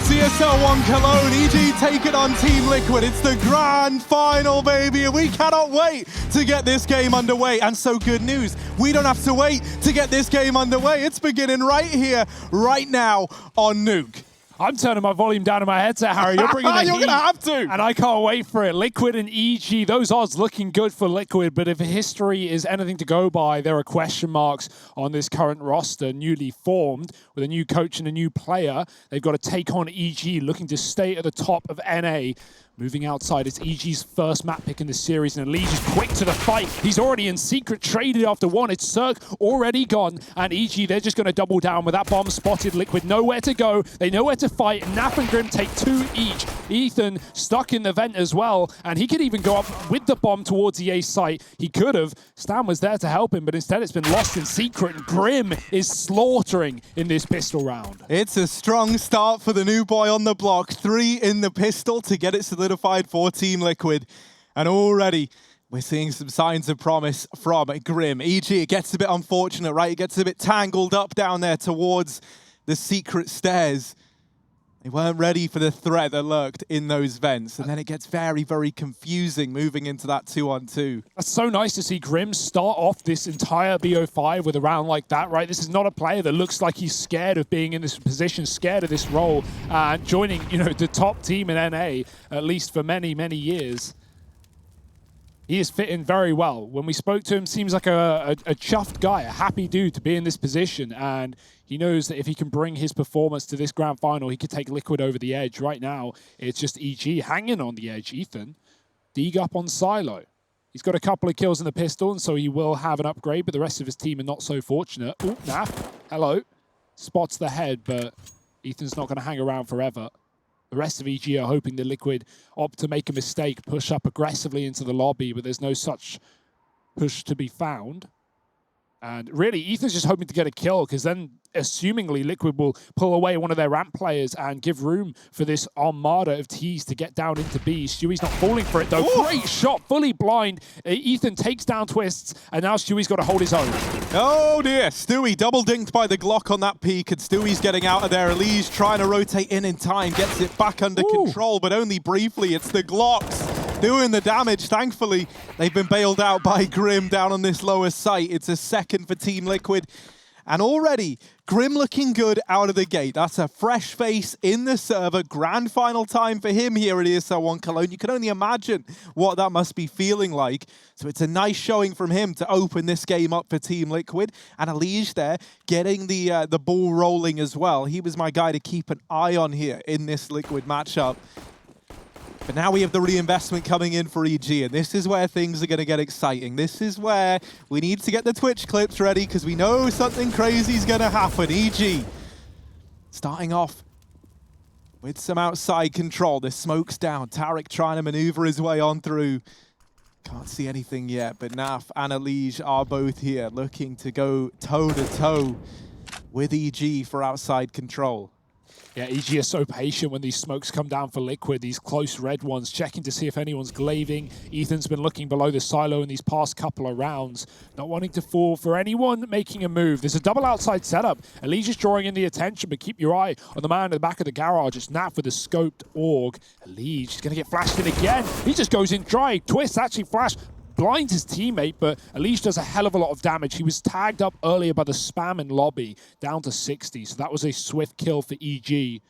It's ESL One Cologne, EG taking on Team Liquid. It's the grand final, baby, and we cannot wait to get this game underway. And so good news, we don't have to wait to get this game underway. It's beginning right here, right now on Nuke. I'm turning my volume down in my headset, Harry. You're bringing the You're heat, gonna have to. and I can't wait for it. Liquid and EG, those odds looking good for Liquid, but if history is anything to go by, there are question marks on this current roster, newly formed, with a new coach and a new player. They've got to take on EG, looking to stay at the top of NA. Moving outside, it's EG's first map pick in the series, and Lige is quick to the fight. He's already in secret, traded after one. It's Cirque already gone, and EG, they're just going to double down with that bomb spotted. Liquid nowhere to go. They know where to fight. Naf and Grim take two each. Ethan stuck in the vent as well, and he could even go up with the bomb towards the A site. He could have. Stan was there to help him, but instead it's been lost in secret, and Grim is slaughtering in this pistol round. It's a strong start for the new boy on the block. 3 in the pistol to get it solidified for Team Liquid. And already we're seeing some signs of promise from Grim. EG, it gets a bit unfortunate, right? It gets a bit tangled up down there towards the secret stairs. They weren't ready for the threat that lurked in those vents. And then it gets very, very confusing moving into that 2-on-2. That's so nice to see Grim start off this entire BO5 with a round like that, right? This is not a player that looks like he's scared of being in this position, scared of this role, and joining, the top team in NA, at least for many, many years. He is fitting very well. When we spoke to him, seems like a chuffed guy, a happy dude to be in this position. And he knows that if he can bring his performance to this grand final, he could take Liquid over the edge. Right now, it's just EG hanging on the edge. Ethan, Deeg up on Silo. He's got a couple of kills in the pistol, and so he will have an upgrade, but the rest of his team are not so fortunate. Ooh, Naf, hello. Spots the head, but Ethan's not going to hang around forever. The rest of EG are hoping the Liquid opt to make a mistake, push up aggressively into the lobby, but there's no such push to be found. And really, Ethan's just hoping to get a kill, because then, assumingly, Liquid will pull away one of their ramp players and give room for this armada of T's to get down into B. Stewie's not falling for it, though. Ooh. Great shot, fully blind. Ethan takes down Twists, and now Stewie's got to hold his own. Oh dear, Stewie double dinked by the Glock on that peak, and Stewie's getting out of there. Elise trying to rotate in time, gets it back under control, but only briefly. It's the Glocks doing the damage. Thankfully, they've been bailed out by Grim down on this lower site. It's a second for Team Liquid. And already, Grim looking good out of the gate. That's a fresh face in the server. Grand final time for him here at ESL One Cologne. You can only imagine what that must be feeling like. So it's a nice showing from him to open this game up for Team Liquid. And Elige there getting the ball rolling as well. He was my guy to keep an eye on here in this Liquid matchup. But now we have the reinvestment coming in for EG, and this is where things are going to get exciting. This is where we need to get the Twitch clips ready, because we know something crazy is going to happen. EG starting off with some outside control. The smoke's down. Tarek trying to maneuver his way on through. Can't see anything yet, but Naf and Elige are both here, looking to go toe-to-toe with EG for outside control. Yeah, EG are so patient when these smokes come down for Liquid, these close red ones, checking to see if anyone's glaiving. Ethan's been looking below the silo in these past couple of rounds, not wanting to fall for anyone making a move. There's a double outside setup. Elige is drawing in the attention, but keep your eye on the man at the back of the garage. It's Naf with the scoped AUG. Elige is going to get flashed in again. He just goes in dry. Twist actually flashed. Blinds his teammate, but Elige does a hell of a lot of damage. He was tagged up earlier by the spam in lobby, down to 60, so that was a swift kill for EG.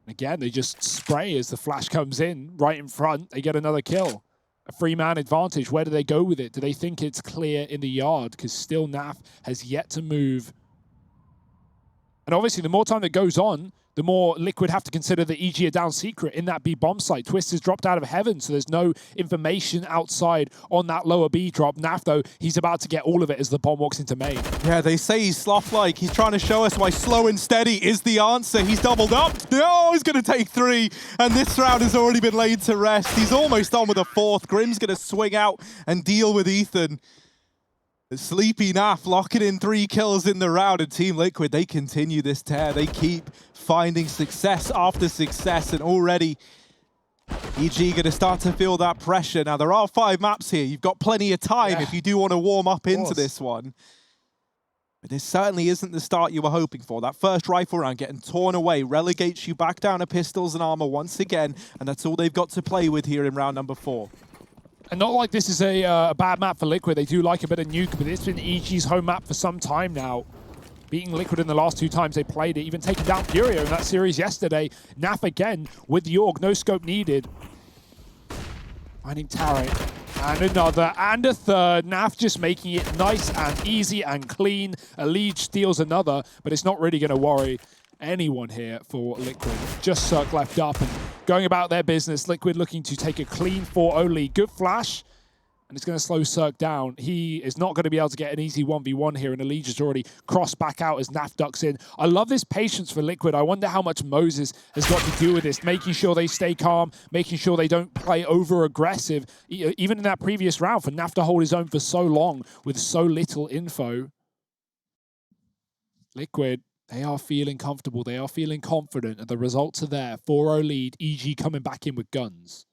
Again, they just spray as the flash comes in, right in front. They get another kill. A 3-man advantage. Where do they go with it? Do they think it's clear in the yard? Because still Naf has yet to move. And obviously, the more time that goes on, the more Liquid have to consider that EG are down secret in that B bomb site. Twist has dropped out of heaven, so there's no information outside on that lower B drop. Naf, though, he's about to get all of it as the bomb walks into main. Yeah, they say he's sloth-like. He's trying to show us why slow and steady is the answer. He's doubled up. Oh, he's going to take 3, and this round has already been laid to rest. He's almost on with a 4th. Grim's going to swing out and deal with Ethan. Sleepy Naf locking in 3 kills in the round, and Team Liquid, they continue this tear. They keep finding success after success, and already EG going to start to feel that pressure. Now, there are 5 maps here. You've got plenty of time if you do want to warm up into this one. But this certainly isn't the start you were hoping for. That first rifle round getting torn away relegates you back down to pistols and armor once again, and that's all they've got to play with here in round number 4. And not like this is a bad map for Liquid. They do like a bit of Nuke, but it's been EG's home map for some time now. Beating Liquid in the last 2 times they played it, even taking down Furio in that series yesterday. Naf again with the AUG, no scope needed. Finding Tarek. And another, and a third. Naf just making it nice and easy and clean. Elige steals another, but it's not really going to worry anyone here for Liquid. Just Cirque left up and going about their business. Liquid looking to take a clean 4-0 lead. Good flash, and it's going to slow Cirque down. He is not going to be able to get an easy 1v1 here, and Elige has already crossed back out as Naf ducks in. I love this patience for Liquid. I wonder how much Moses has got to do with this, making sure they stay calm, making sure they don't play over-aggressive. Even in that previous round, for Naf to hold his own for so long with so little info. Liquid, they are feeling comfortable. They are feeling confident, and the results are there. 4-0 lead, EG coming back in with guns.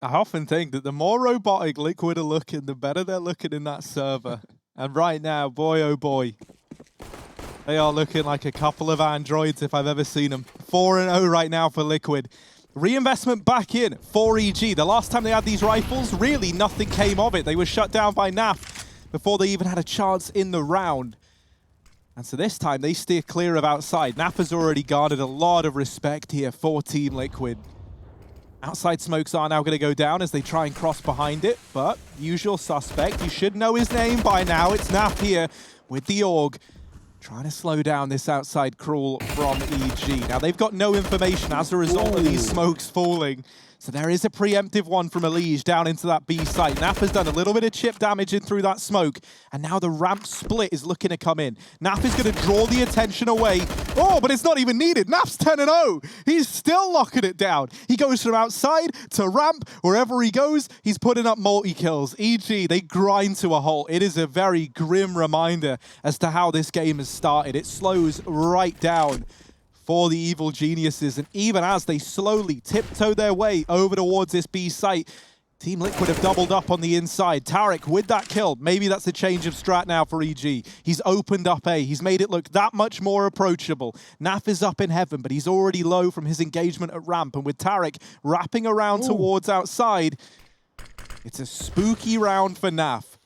I often think that the more robotic Liquid are looking, the better they're looking in that server. And right now, boy oh boy, they are looking like a couple of androids if I've ever seen them. 4-0 right now for Liquid. Reinvestment back in for EG. The last time they had these rifles, really nothing came of it. They were shut down by Naf before they even had a chance in the round. And so this time, they steer clear of outside. Naf has already garnered a lot of respect here for Team Liquid. Outside smokes are now going to go down as they try and cross behind it, but usual suspect. You should know his name by now. It's Naf here with the AUG, trying to slow down this outside crawl from EG. Now, they've got no information as a result of these smokes falling. So there is a preemptive one from Elige down into that B site. Naf has done a little bit of chip damage in through that smoke, and now the ramp split is looking to come in. Naf is going to draw the attention away. Oh, but it's not even needed. Naf's 10-0. He's still locking it down. He goes from outside to ramp. Wherever he goes, he's putting up multi-kills. EG, they grind to a halt. It is a very grim reminder as to how this game has started. It slows right down for the evil geniuses, and even as they slowly tiptoe their way over towards this B site, Team Liquid have doubled up on the inside. Tarek with that kill. Maybe that's a change of strat now for EG. He's opened up A. He's made it look that much more approachable. Naf is up in heaven, but he's already low from his engagement at ramp, and with Tarek wrapping around towards outside, it's a spooky round for Naf.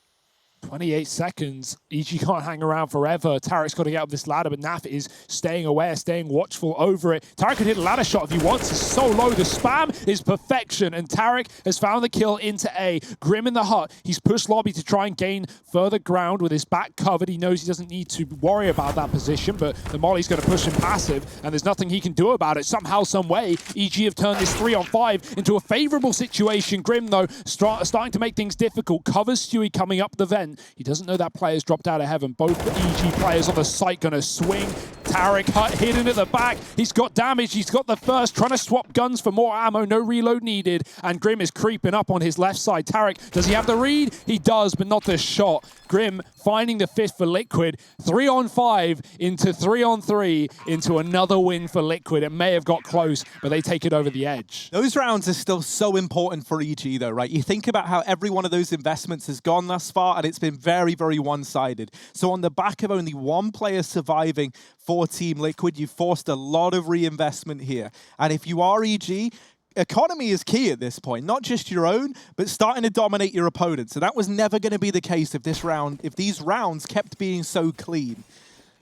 28 seconds. EG can't hang around forever. Tarek's got to get up this ladder, but Naf is staying aware, staying watchful over it. Tarek could hit a ladder shot if he wants. It's so low. The spam is perfection, and Tarek has found the kill into A. Grim in the hut. He's pushed lobby to try and gain further ground with his back covered. He knows he doesn't need to worry about that position, but the molly's going to push him passive, and there's nothing he can do about it. Somehow, some way, EG have turned this 3-on-5 into a favorable situation. Grim, though, starting to make things difficult. Covers Stewie coming up the vent. He doesn't know that player's dropped out of heaven. Both EG players on the site going to swing. Tarek hut hidden at the back. He's got damage. He's got the first. Trying to swap guns for more ammo. No reload needed. And Grim is creeping up on his left side. Tarek, does he have the read? He does, but not the shot. Grim finding the fifth for Liquid. 3-on-5 into 3-on-3 into another win for Liquid. It may have got close, but they take it over the edge. Those rounds are still so important for EG though, right? You think about how every one of those investments has gone thus far, and it's been very, very one-sided. So on the back of only one player surviving for Team Liquid, you've forced a lot of reinvestment here. And if you are EG, economy is key at this point, not just your own, but starting to dominate your opponents. So that was never going to be the case if these rounds kept being so clean.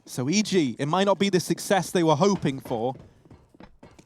So EG, it might not be the success they were hoping for,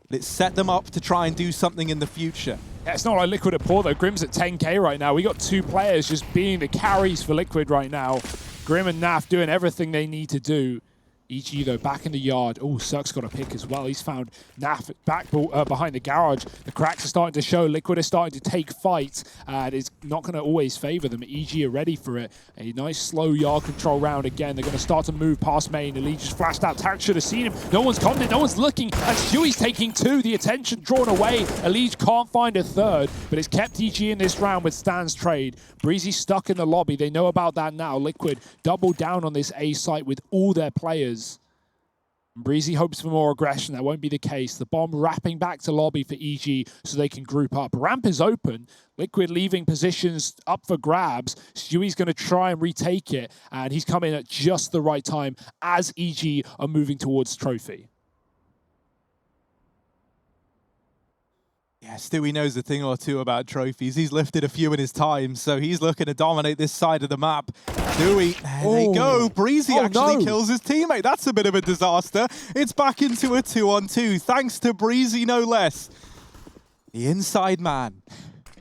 but it set them up to try and do something in the future. Yeah, it's not like Liquid at poor though. Grim's at 10k right now. We got 2 players just being the carries for Liquid right now. Grim and Naf doing everything they need to do. EG, though, back in the yard. Oh, Cirque's got a pick as well. He's found Naf back behind the garage. The cracks are starting to show. Liquid are starting to take fights, and it's not going to always favor them. EG are ready for it. A nice slow yard control round again. They're going to start to move past main. Elige just flashed out. Tarek should have seen him. No one's commented. No one's looking. And Stewie's taking 2. The attention drawn away. Elige can't find a third, but it's kept EG in this round with Stan's trade. Breezy stuck in the lobby. They know about that now. Liquid double down on this A site with all their players. Breezy hopes for more aggression. That won't be the case. The bomb wrapping back to lobby for EG so they can group up. Ramp is open. Liquid leaving positions up for grabs. Stewie's going to try and retake it, and he's coming at just the right time as EG are moving towards trophy. Yeah, Stewie knows a thing or two about trophies. He's lifted a few in his time, so he's looking to dominate this side of the map. Stewie, there they go. Breezy actually kills his teammate. That's a bit of a disaster. It's back into a 2-on-2, thanks to Breezy, no less. The inside man.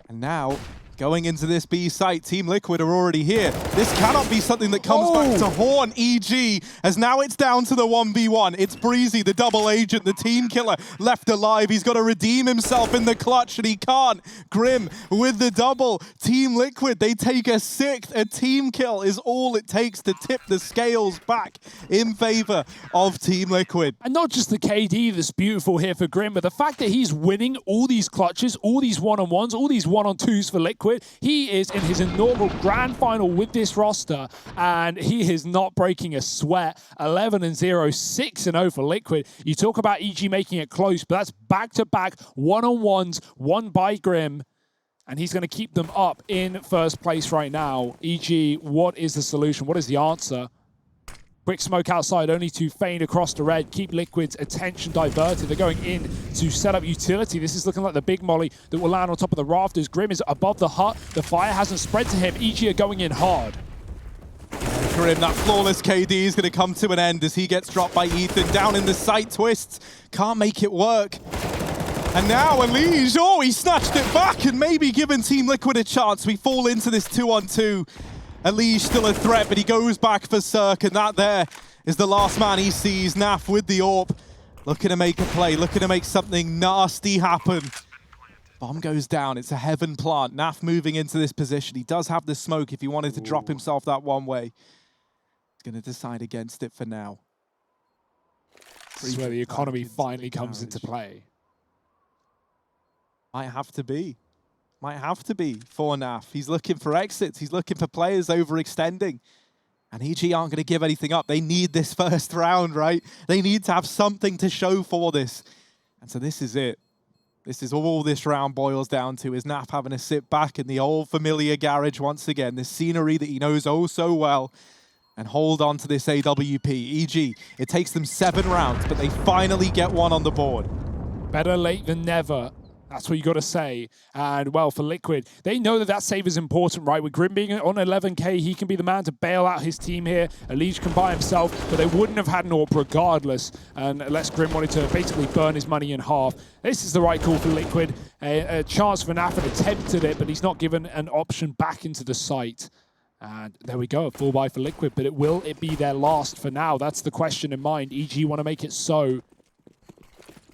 And now, going into this B site, Team Liquid are already here. This cannot be something that comes back to haunt EG, as now it's down to the 1v1. It's Breezy, the double agent, the team killer, left alive. He's got to redeem himself in the clutch, and he can't. Grim with the double. Team Liquid, they take a 6th. A team kill is all it takes to tip the scales back in favor of Team Liquid. And not just the KD that's beautiful here for Grim, but the fact that he's winning all these clutches, all these one-on-ones, all these one-on-twos for Liquid. He is in his inaugural grand final with this roster, and he is not breaking a sweat. 11-0, 6-0 for Liquid. You talk about EG making it close, but that's back-to-back one-on-ones, won by Grim, and he's going to keep them up in first place right now. EG, what is the solution? What is the answer? Quick smoke outside, only to feign across the red, keep Liquid's attention diverted. They're going in to set up utility. This is looking like the big molly that will land on top of the rafters. Grim is above the hut. The fire hasn't spread to him. EG are going in hard. Grim, that flawless KD is going to come to an end as he gets dropped by Ethan. Down in the side twists. Can't make it work. And now Elige, he snatched it back and maybe given Team Liquid a chance. We fall into this 2-on-2. Elige still a threat, but he goes back for Cirque, and that there is the last man he sees. Naf with the AWP, looking to make a play, looking to make something nasty happen. Bomb goes down, it's a heaven plant. Naf moving into this position. He does have the smoke if he wanted to drop himself that one way. He's going to decide against it for now. This is where the economy finally comes into play. Might have to be. Might have to be for Naf. He's looking for exits. He's looking for players overextending. And EG aren't going to give anything up. They need this first round, right? They need to have something to show for this. And so this is it. This is all this round boils down to, is Naf having to sit back in the old familiar garage once again, this scenery that he knows oh so well, and hold on to this AWP. EG, it takes them 7 rounds, but they finally get one on the board. Better late than never. That's what you got to say. And, well, for Liquid, they know that save is important, right? With Grim being on 11K, he can be the man to bail out his team here. Elige can buy himself, but they wouldn't have had an AWP regardless, unless Grim wanted to basically burn his money in half. This is the right call for Liquid. A chance for Naf attempted it, but he's not given an option back into the site. And there we go, a full buy for Liquid, but will it be their last for now? That's the question in mind. EG want to make it so.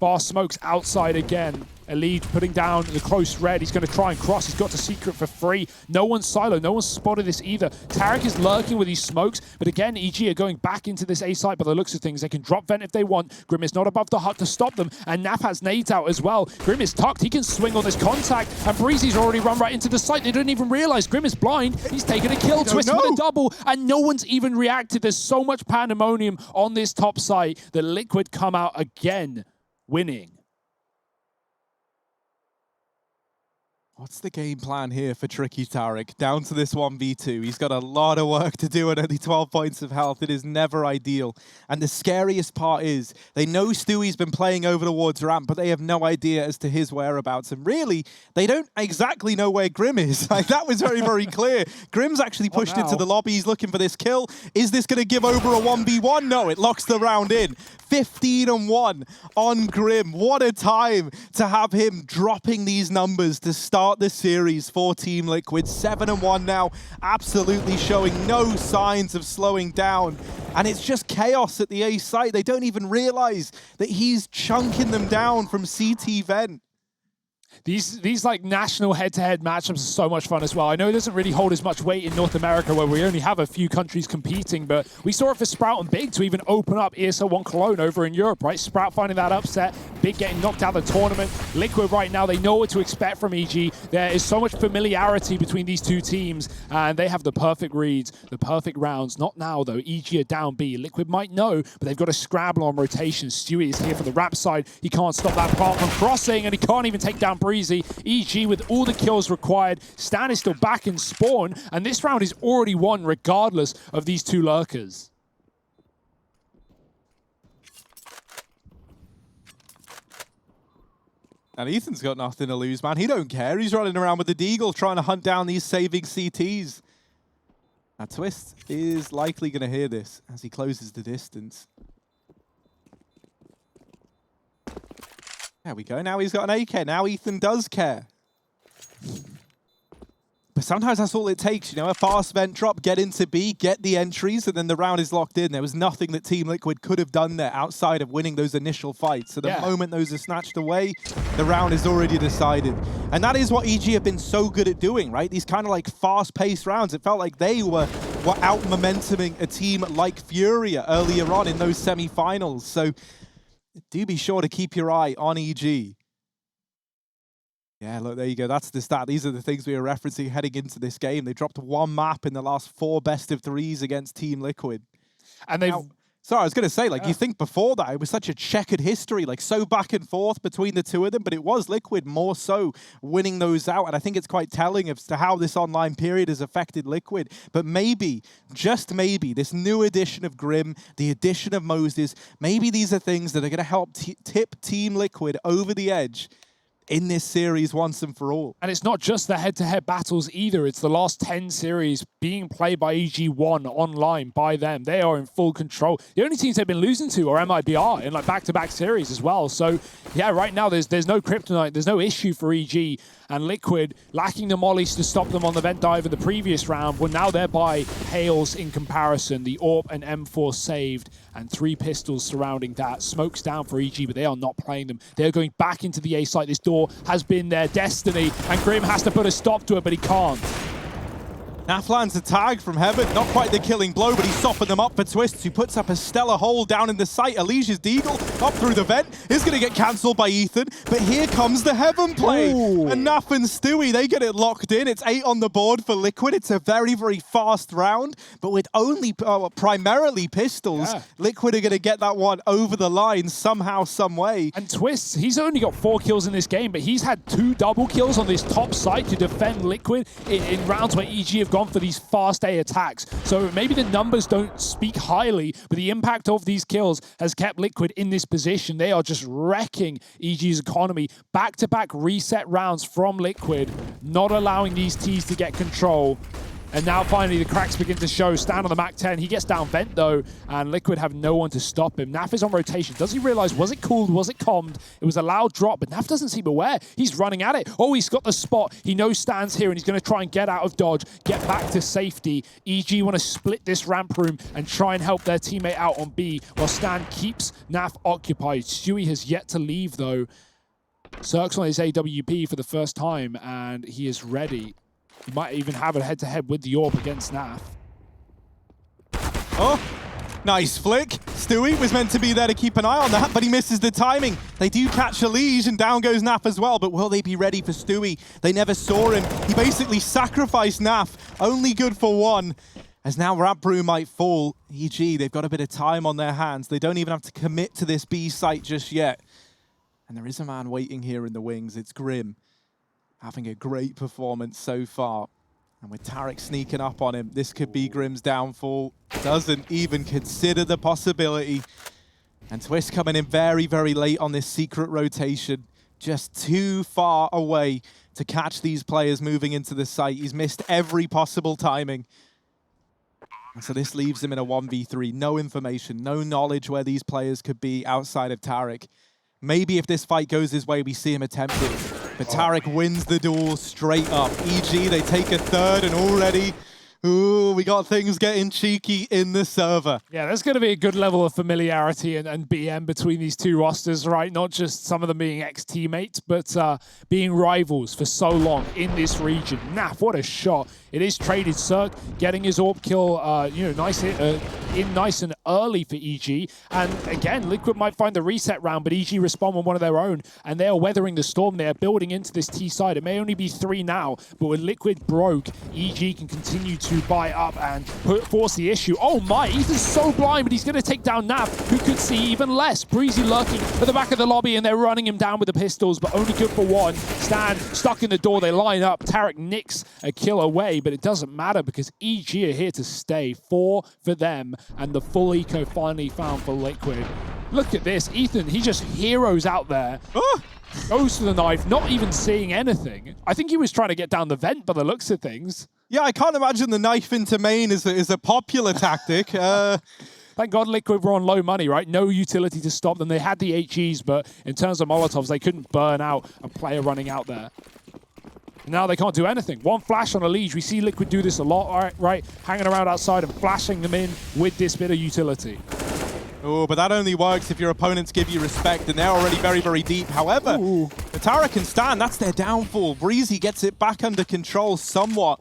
Fast smokes outside again. Elige putting down the close red. He's going to try and cross. He's got the secret for free. No one's silo. No one's spotted this either. Tarek is lurking with these smokes. But again, EG are going back into this A site by the looks of things. They can drop vent if they want. Grim is not above the hut to stop them. And Naf has nades out as well. Grim is tucked. He can swing on this contact. And Breezy's already run right into the site. They didn't even realize Grim is blind. He's taken a kill. Twist with a double. And no one's even reacted. There's so much pandemonium on this top site that Liquid come out again winning. What's the game plan here for Tricky Tarek? Down to this 1v2. He's got a lot of work to do and only 12 points of health. It is never ideal. And the scariest part is they know Stewie's been playing over towards ramp, but they have no idea as to his whereabouts. And really, they don't exactly know where Grim is. Like, that was very, very clear. Grim's actually pushed into the lobby. He's looking for this kill. Is this going to give over a 1v1? No, it locks the round in. 15-1 on Grim. What a time to have him dropping these numbers to start the series for Team Liquid. 7-1 now, absolutely showing no signs of slowing down. And it's just chaos at the A site. They don't even realize that he's chunking them down from CT vent. These like national head-to-head matchups are so much fun as well. I know it doesn't really hold as much weight in North America where we only have a few countries competing, but we saw it for Sprout and Big to even open up ESL One Cologne over in Europe, right? Sprout finding that upset, Big getting knocked out of the tournament. Liquid right now, they know what to expect from EG. There is so much familiarity between these two teams, and they have the perfect reads, the perfect rounds. Not now, though. EG are down B. Liquid might know, but they've got to scramble on rotation. Stewie is here for the ramp side. He can't stop that part from crossing, and he can't even take down Breezy. EG with all the kills required. Stan is still back in spawn, and this round is already won regardless of these two lurkers. And Ethan's got nothing to lose, man. He don't care. He's running around with the Deagle trying to hunt down these saving CTs. Now, Twist is likely going to hear this as he closes the distance. There we go. Now he's got an AK. Now Ethan does care. But sometimes that's all it takes, you know, a fast vent drop, get into B, get the entries, and then the round is locked in. There was nothing that Team Liquid could have done there outside of winning those initial fights. So the moment those are snatched away, the round is already decided. And that is what EG have been so good at doing, right? These kind of like fast-paced rounds. It felt like they were out-momentuming a team like Furia earlier on in those semi-finals. So do be sure to keep your eye on EG. Yeah, look, there you go. That's the stat. These are the things we were referencing heading into this game. They dropped one map in the last 4 best-of-3s against Team Liquid. And they've... Now, sorry, I was going to say, like, you think before that, it was such a checkered history, like, so back and forth between the two of them, but it was Liquid more so winning those out, and I think it's quite telling as to how this online period has affected Liquid. But maybe, just maybe, this new addition of Grim, the addition of Moses, maybe these are things that are going to help tip Team Liquid over the edge in this series once and for all. And it's not just the head-to-head battles either. It's the last 10 series being played by EG1 online by them. They are in full control. The only teams they've been losing to are MIBR in like back-to-back series as well. So yeah, right now there's no kryptonite. There's no issue for EG. And Liquid, lacking the mollies to stop them on the vent dive in the previous round, well, now they're by hails in comparison. The AWP and M4 saved, and 3 pistols surrounding that. Smoke's down for EG, but they are not playing them. They're going back into the A site. This door has been their destiny, and Grim has to put a stop to it, but he can't. Naf lands a tag from Heaven. Not quite the killing blow, but he softened them up for Twists, who puts up a stellar hole down in the site. Alicia's Deagle up through the vent is going to get cancelled by Ethan, but here comes the Heaven play. Ooh. And Naf and Stewie, they get it locked in. It's 8 on the board for Liquid. It's a very, very fast round, but with only primarily pistols, Liquid are going to get that one over the line somehow, some way. And Twists, he's only got 4 kills in this game, but he's had 2 double kills on this top site to defend Liquid in rounds where EG have gone for these fast A attacks. So maybe the numbers don't speak highly, but the impact of these kills has kept Liquid in this position. They are just wrecking EG's economy. Back-to-back reset rounds from Liquid, not allowing these Ts to get control. And now finally the cracks begin to show. Stan on the Mac-10. He gets down vent though, and Liquid have no one to stop him. Naf is on rotation. Does he realize, was it cooled? Was it calmed? It was a loud drop, but Naf doesn't seem aware. He's running at it. Oh, he's got the spot. He knows Stan's here, and he's going to try and get out of dodge, get back to safety. EG want to split this ramp room and try and help their teammate out on B, while Stan keeps Naf occupied. Stewie has yet to leave though. Cirque's on his AWP for the first time, and he is ready. He might even have a head-to-head with the AWP against Naf. Oh, nice flick. Stewie was meant to be there to keep an eye on that, but he misses the timing. They do catch a Liege, and down goes Naf as well, but will they be ready for Stewie? They never saw him. He basically sacrificed Naf, only good for 1. As now Ramp Room might fall. EG, they've got a bit of time on their hands. They don't even have to commit to this B site just yet. And there is a man waiting here in the wings. It's Grim, having a great performance so far. And with Tarek sneaking up on him, this could be Grim's downfall. Doesn't even consider the possibility. And Twist coming in very, very late on this secret rotation. Just too far away to catch these players moving into the site. He's missed every possible timing. And so this leaves him in a 1v3. No information, no knowledge where these players could be outside of Tarek. Maybe if this fight goes his way, we see him attempt it. But Tarek wins the duel straight up. EG, they take a 3rd, and already Ooh, we got things getting cheeky in the server. Yeah, there's going to be a good level of familiarity and BM between these two rosters, right? Not just some of them being ex-teammates, but being rivals for so long in this region. Naf, what a shot. It is traded. Cirque getting his AWP kill, nice and early for EG. And again, Liquid might find the reset round, but EG respond with one of their own, and they are weathering the storm. They are building into this T side. It may only be 3 now, but with Liquid broke, EG can continue to buy up and force the issue. Oh my, Ethan's so blind, but he's going to take down Nav, who could see even less. Breezy lurking at the back of the lobby, and they're running him down with the pistols, but only good for one. Stan stuck in the door. They line up. Tarek nicks a kill away, but it doesn't matter because EG are here to stay. 4 for them, and the full eco finally found for Liquid. Look at this. Ethan, he just heroes out there. Goes to the knife, not even seeing anything. I think he was trying to get down the vent by the looks of things. Yeah, I can't imagine the knife into main is a popular tactic. Thank God Liquid were on low money, right? No utility to stop them. They had the HEs, but in terms of Molotovs, they couldn't burn out a player running out there. Now they can't do anything. One flash on a Liege. We see Liquid do this a lot, right? Hanging around outside and flashing them in with this bit of utility. Oh, but that only works if your opponents give you respect, and they're already very, very deep. However, the Tarek can stand. That's their downfall. Breezy gets it back under control somewhat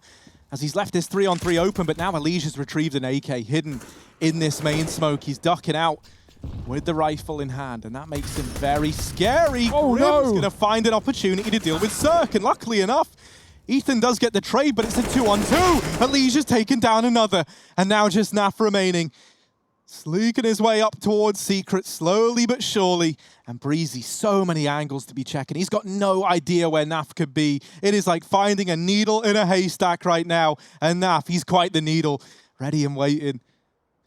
as he's left this 3-on-3 open, but now Elige has retrieved an AK hidden in this main smoke. He's ducking out with the rifle in hand, and that makes him very scary. Oh, Grim's no. going to find an opportunity to deal with Cirque, and luckily enough, Ethan does get the trade, but it's a 2-on-2. Elige has taken down another, and now just Naf remaining. Sleeking his way up towards Secret, slowly but surely. And Breezy, so many angles to be checking. He's got no idea where Naf could be. It is like finding a needle in a haystack right now. And Naf, he's quite the needle. Ready and waiting.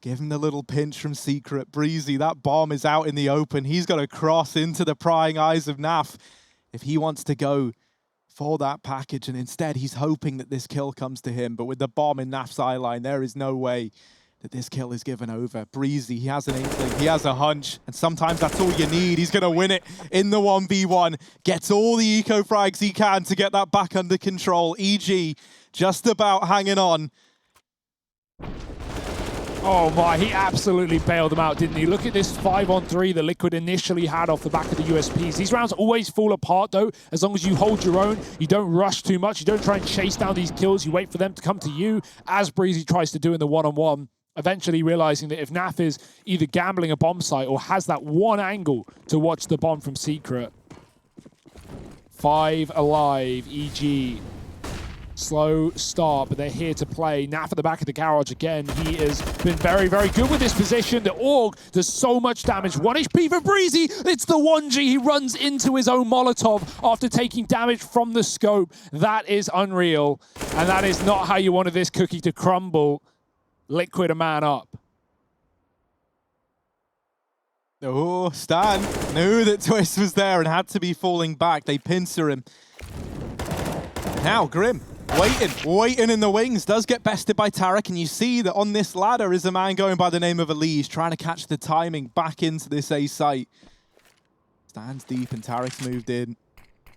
Give him the little pinch from Secret. Breezy, that bomb is out in the open. He's got to cross into the prying eyes of Naf if he wants to go for that package. And instead, he's hoping that this kill comes to him. But with the bomb in Naf's eye line, there is no way that this kill is given over. Breezy, he has an inkling, he has a hunch, and sometimes that's all you need. He's gonna win it in the 1v1, gets all the eco frags he can to get that back under control. EG just about hanging on. Oh my, he absolutely bailed them out, didn't he? Look at this 5-on-3 that Liquid initially had off the back of the USPs. These rounds always fall apart though, as long as you hold your own, you don't rush too much, you don't try and chase down these kills, you wait for them to come to you, as Breezy tries to do in the 1-on-1. Eventually realizing that if Naf is either gambling a bomb site or has that one angle to watch the bomb from Secret. 5 alive, EG. Slow start, but they're here to play. Naf at the back of the garage again. He has been very, very good with this position. The AUG does so much damage. 1 HP for Breezy. It's the 1G. He runs into his own Molotov after taking damage from the scope. That is unreal. And that is not how you wanted this cookie to crumble. Liquid a man up. Oh, Stan knew that Twist was there and had to be falling back. They pincer him. Now Grim, waiting in the wings, does get bested by Tarek, and you see that on this ladder is a man going by the name of Elige, trying to catch the timing back into this A site. Stan's deep and Tarek's moved in.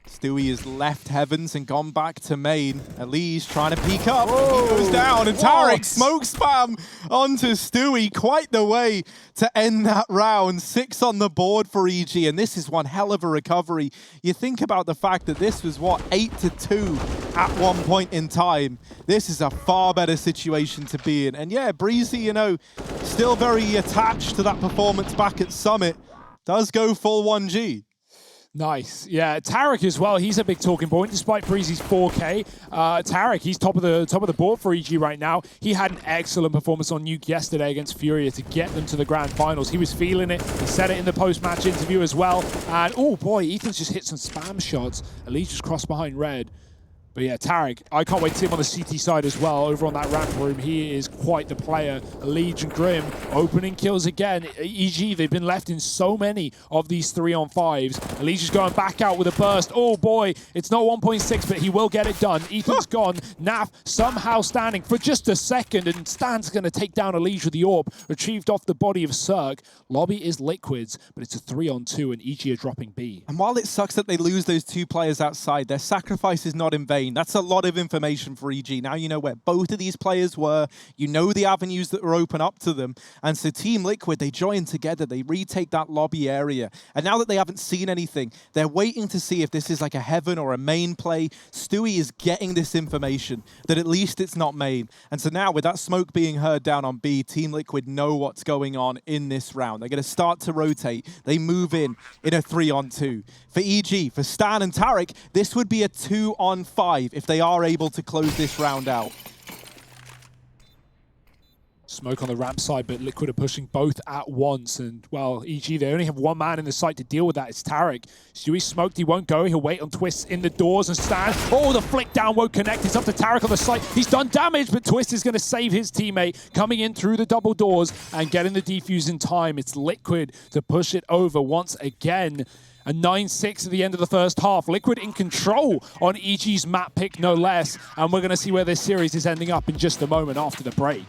Stewie has left Heavens and gone back to main. Elige trying to peek up. Whoa, he goes down, and Tarek smoke spam onto Stewie. Quite the way to end that round. 6 on the board for EG, and this is one hell of a recovery. You think about the fact that this was, what, 8-2 at one point in time. This is a far better situation to be in. And yeah, Breezy, you know, still very attached to that performance back at Summit. Does go full 1G. Nice. Yeah, Tarek as well. He's a big talking point, despite Breezy's 4K. Tarek, he's top of the board for EG right now. He had an excellent performance on Nuke yesterday against Furia to get them to the grand finals. He was feeling it. He said it in the post-match interview as well. And oh boy, Ethan's just hit some spam shots. Elite just crossed behind red. But yeah, Tarek, I can't wait to see him on the CT side as well. Over on that ramp room, he is quite the player. Elige and Grim opening kills again. EG, they've been left in so many of these 3-on-5s. Elige is going back out with a burst. Oh boy, it's not 1.6, but he will get it done. Ethan's gone. Naf somehow standing for just a second, and Stan's going to take down Elige with the AWP, retrieved off the body of Cirque. Lobby is Liquid's, but it's a 3-on-2, and EG are dropping B. And while it sucks that they lose those 2 players outside, their sacrifice is not in vain. main. That's a lot of information for EG. Now you know where both of these players were. You know the avenues that were open up to them. And so Team Liquid, they join together. They retake that lobby area. And now that they haven't seen anything, they're waiting to see if this is like a heaven or a main play. Stewie is getting this information that at least it's not main. And so now with that smoke being heard down on B, Team Liquid know what's going on in this round. They're going to start to rotate. They move in a 3-on-2. For EG, for Stan and Tarek, this would be a 2-on-5 if they are able to close this round out. Smoke on the ramp side, but Liquid are pushing both at once. And, well, EG, they only have one man in the site to deal with that. It's Tarek. Stewie smoked. He won't go. He'll wait on Twist in the doors and stand. Oh, the flick down won't connect. It's up to Tarek on the site. He's done damage, but Twist is going to save his teammate, coming in through the double doors and getting the defuse in time. It's Liquid to push it over once again. A 9-6 at the end of the first half. Liquid in control on EG's map pick, no less. And we're going to see where this series is ending up in just a moment after the break.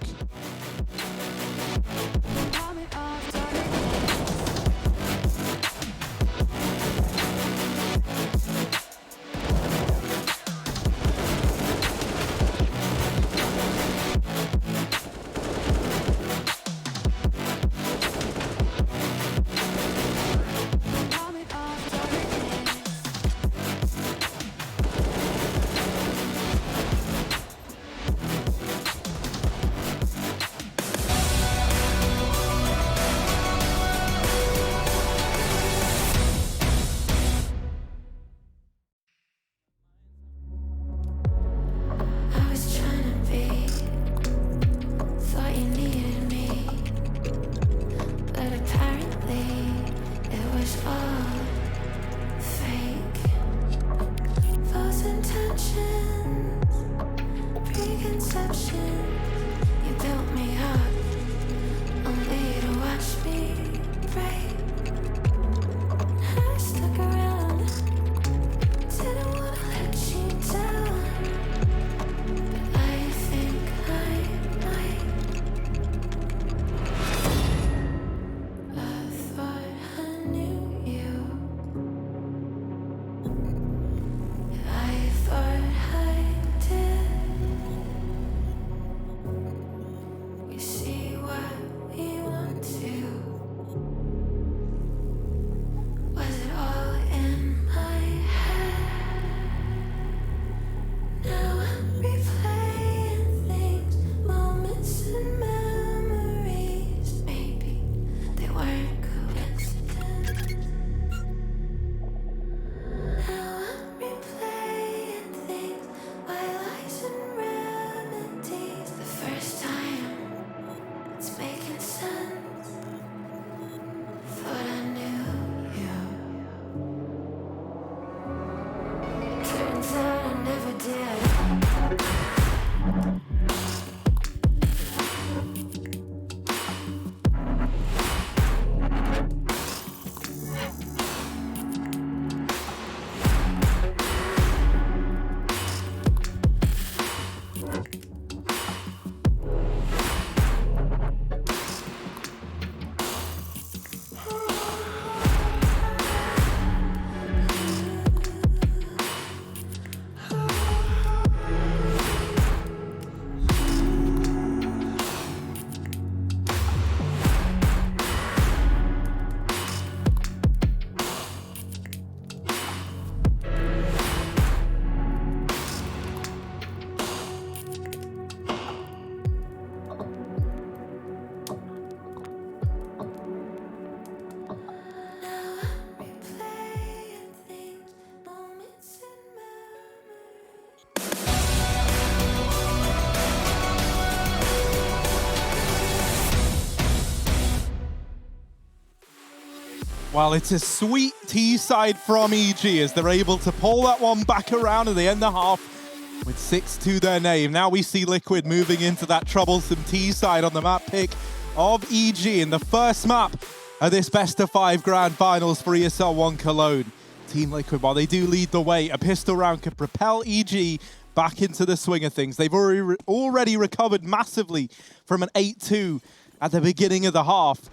Well, it's a sweet T-side from EG as they're able to pull that one back around at the end of the half with 6 to their name. Now we see Liquid moving into that troublesome T-side on the map pick of EG in the first map of this best-of-5 grand finals for ESL One Cologne. Team Liquid, while they do lead the way, a pistol round could propel EG back into the swing of things. They've already recovered massively from an 8-2 at the beginning of the half.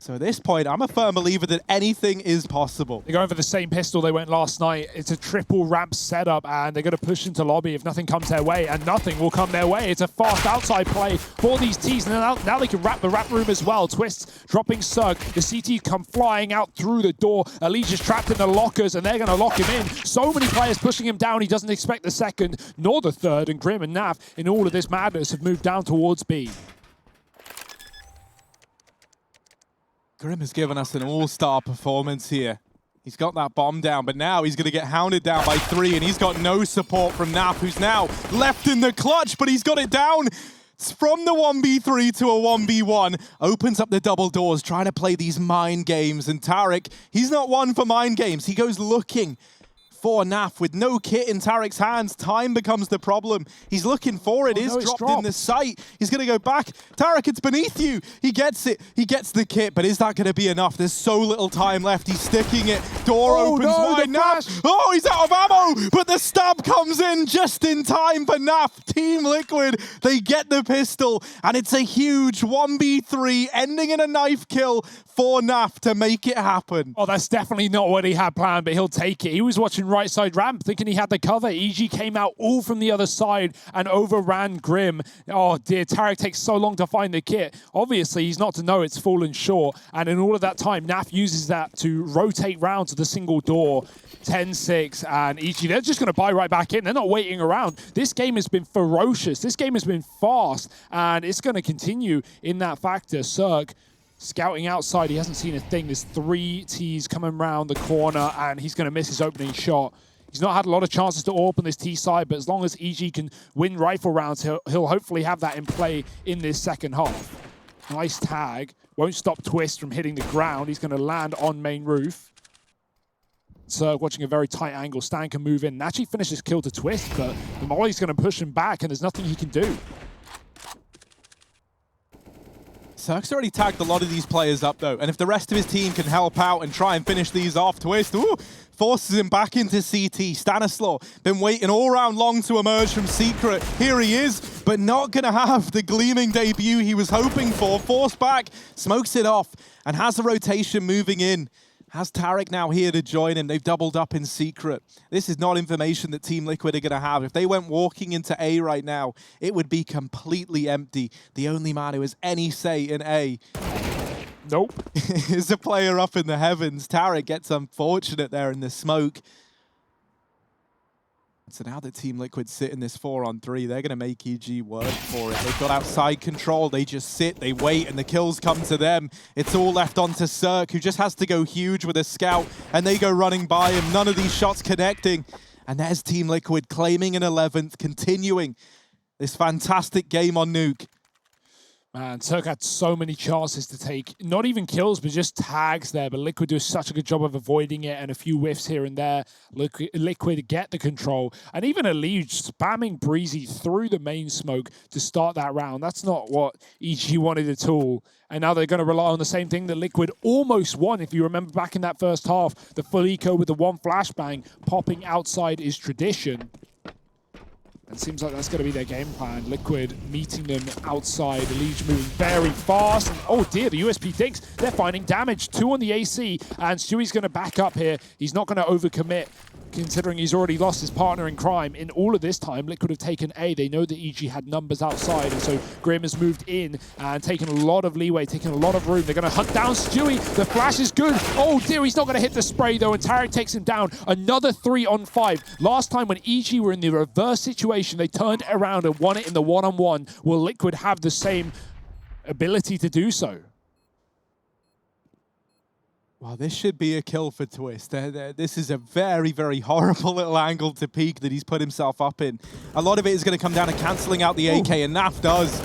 So at this point, I'm a firm believer that anything is possible. They're going for the same pistol they went last night. It's a triple ramp setup, and they're going to push into lobby if nothing comes their way, and nothing will come their way. It's a fast outside play for these Ts, and now they can wrap the wrap room as well. Twist dropping Cirque. The CT come flying out through the door. Alicia's trapped in the lockers, and they're going to lock him in. So many players pushing him down. He doesn't expect the second, nor the third, and Grim and Nav, in all of this madness, have moved down towards B. Grim has given us an all-star performance here. He's got that bomb down, but now he's going to get hounded down by 3, and he's got no support from Nap, who's now left in the clutch, but he's got it down. It's from the 1v3 to a 1v1. Opens up the double doors, trying to play these mind games, and Tarek, he's not one for mind games. He goes looking for Naf with no kit in Tarek's hands. Time becomes the problem. He's looking for it. It's dropped in the sight. He's going to go back. Tarek, it's beneath you. He gets it. He gets the kit, but is that going to be enough? There's so little time left. He's sticking it. Door opens wide. Naf. Oh, he's out of ammo, but the stab comes in just in time for Naf. Team Liquid, they get the pistol, and it's a huge 1v3 ending in a knife kill for Naf to make it happen. Oh, that's definitely not what he had planned, but he'll take it. He was watching right side ramp, thinking he had the cover. EG came out all from the other side and overran Grim. Oh dear, Tarek takes so long to find the kit. Obviously, he's not to know it's fallen short. And in all of that time, Naf uses that to rotate round to the single door. 10-6, and EG, they're just going to buy right back in. They're not waiting around. This game has been ferocious. This game has been fast, and it's going to continue in that factor. Cirque scouting outside. He hasn't seen a thing. There's 3 Ts coming around the corner, and he's going to miss his opening shot. He's not had a lot of chances to AWP on this T side, but as long as EG can win rifle rounds, he'll hopefully have that in play in this second half. Nice tag. Won't stop Twist from hitting the ground. He's going to land on main roof. Cirque watching a very tight angle. Stan can move in and actually finish his kill to Twist, but the Molly's going to push him back, and there's nothing he can do. Cirque's already tagged a lot of these players up, though, and if the rest of his team can help out and try and finish these off, Twist, forces him back into CT. Stanislaw, been waiting all round long to emerge from Secret. Here he is, but not going to have the gleaming debut he was hoping for. Forced back, smokes it off, and has a rotation moving in. Has Tarek now here to join him. They've doubled up in Secret. This is not information that Team Liquid are going to have. If they went walking into A right now, it would be completely empty. The only man who has any say in A is a player up in the heavens. Tarek gets unfortunate there in the smoke. So now that Team Liquid sit in this 4-on-3, they're going to make EG work for it. They've got outside control. They just sit, they wait, and the kills come to them. It's all left onto Cirque, who just has to go huge with a scout, and they go running by him. None of these shots connecting. And there's Team Liquid claiming an 11th, continuing this fantastic game on Nuke. Man, Cirque had so many chances to take, not even kills, but just tags there. But Liquid do such a good job of avoiding it, and a few whiffs here and there. Liquid get the control. And even Elige spamming Breezy through the main smoke to start that round. That's not what EG wanted at all. And now they're going to rely on the same thing that Liquid almost won. If you remember back in that first half, the full eco with the 1 flashbang popping outside is tradition. It seems like that's going to be their game plan. Liquid meeting them outside. Elige moving very fast. And, oh dear, the USP thinks they're finding damage. 2 on the AC, and Stewie's going to back up here. He's not going to overcommit, considering he's already lost his partner in crime. In all of this time, Liquid have taken A. They know that EG had numbers outside, and so Grim has moved in and taken a lot of leeway, taken a lot of room. They're going to hunt down Stewie. The flash is good. Oh dear, he's not going to hit the spray though, and Tarek takes him down. Another 3-on-5. Last time when EG were in the reverse situation, they turned it around and won it in the 1-on-1. Will Liquid have the same ability to do so? Well, this should be a kill for Twist. This is a very, very horrible little angle to peek that he's put himself up in. A lot of it is going to come down to cancelling out the AK, and Naf does.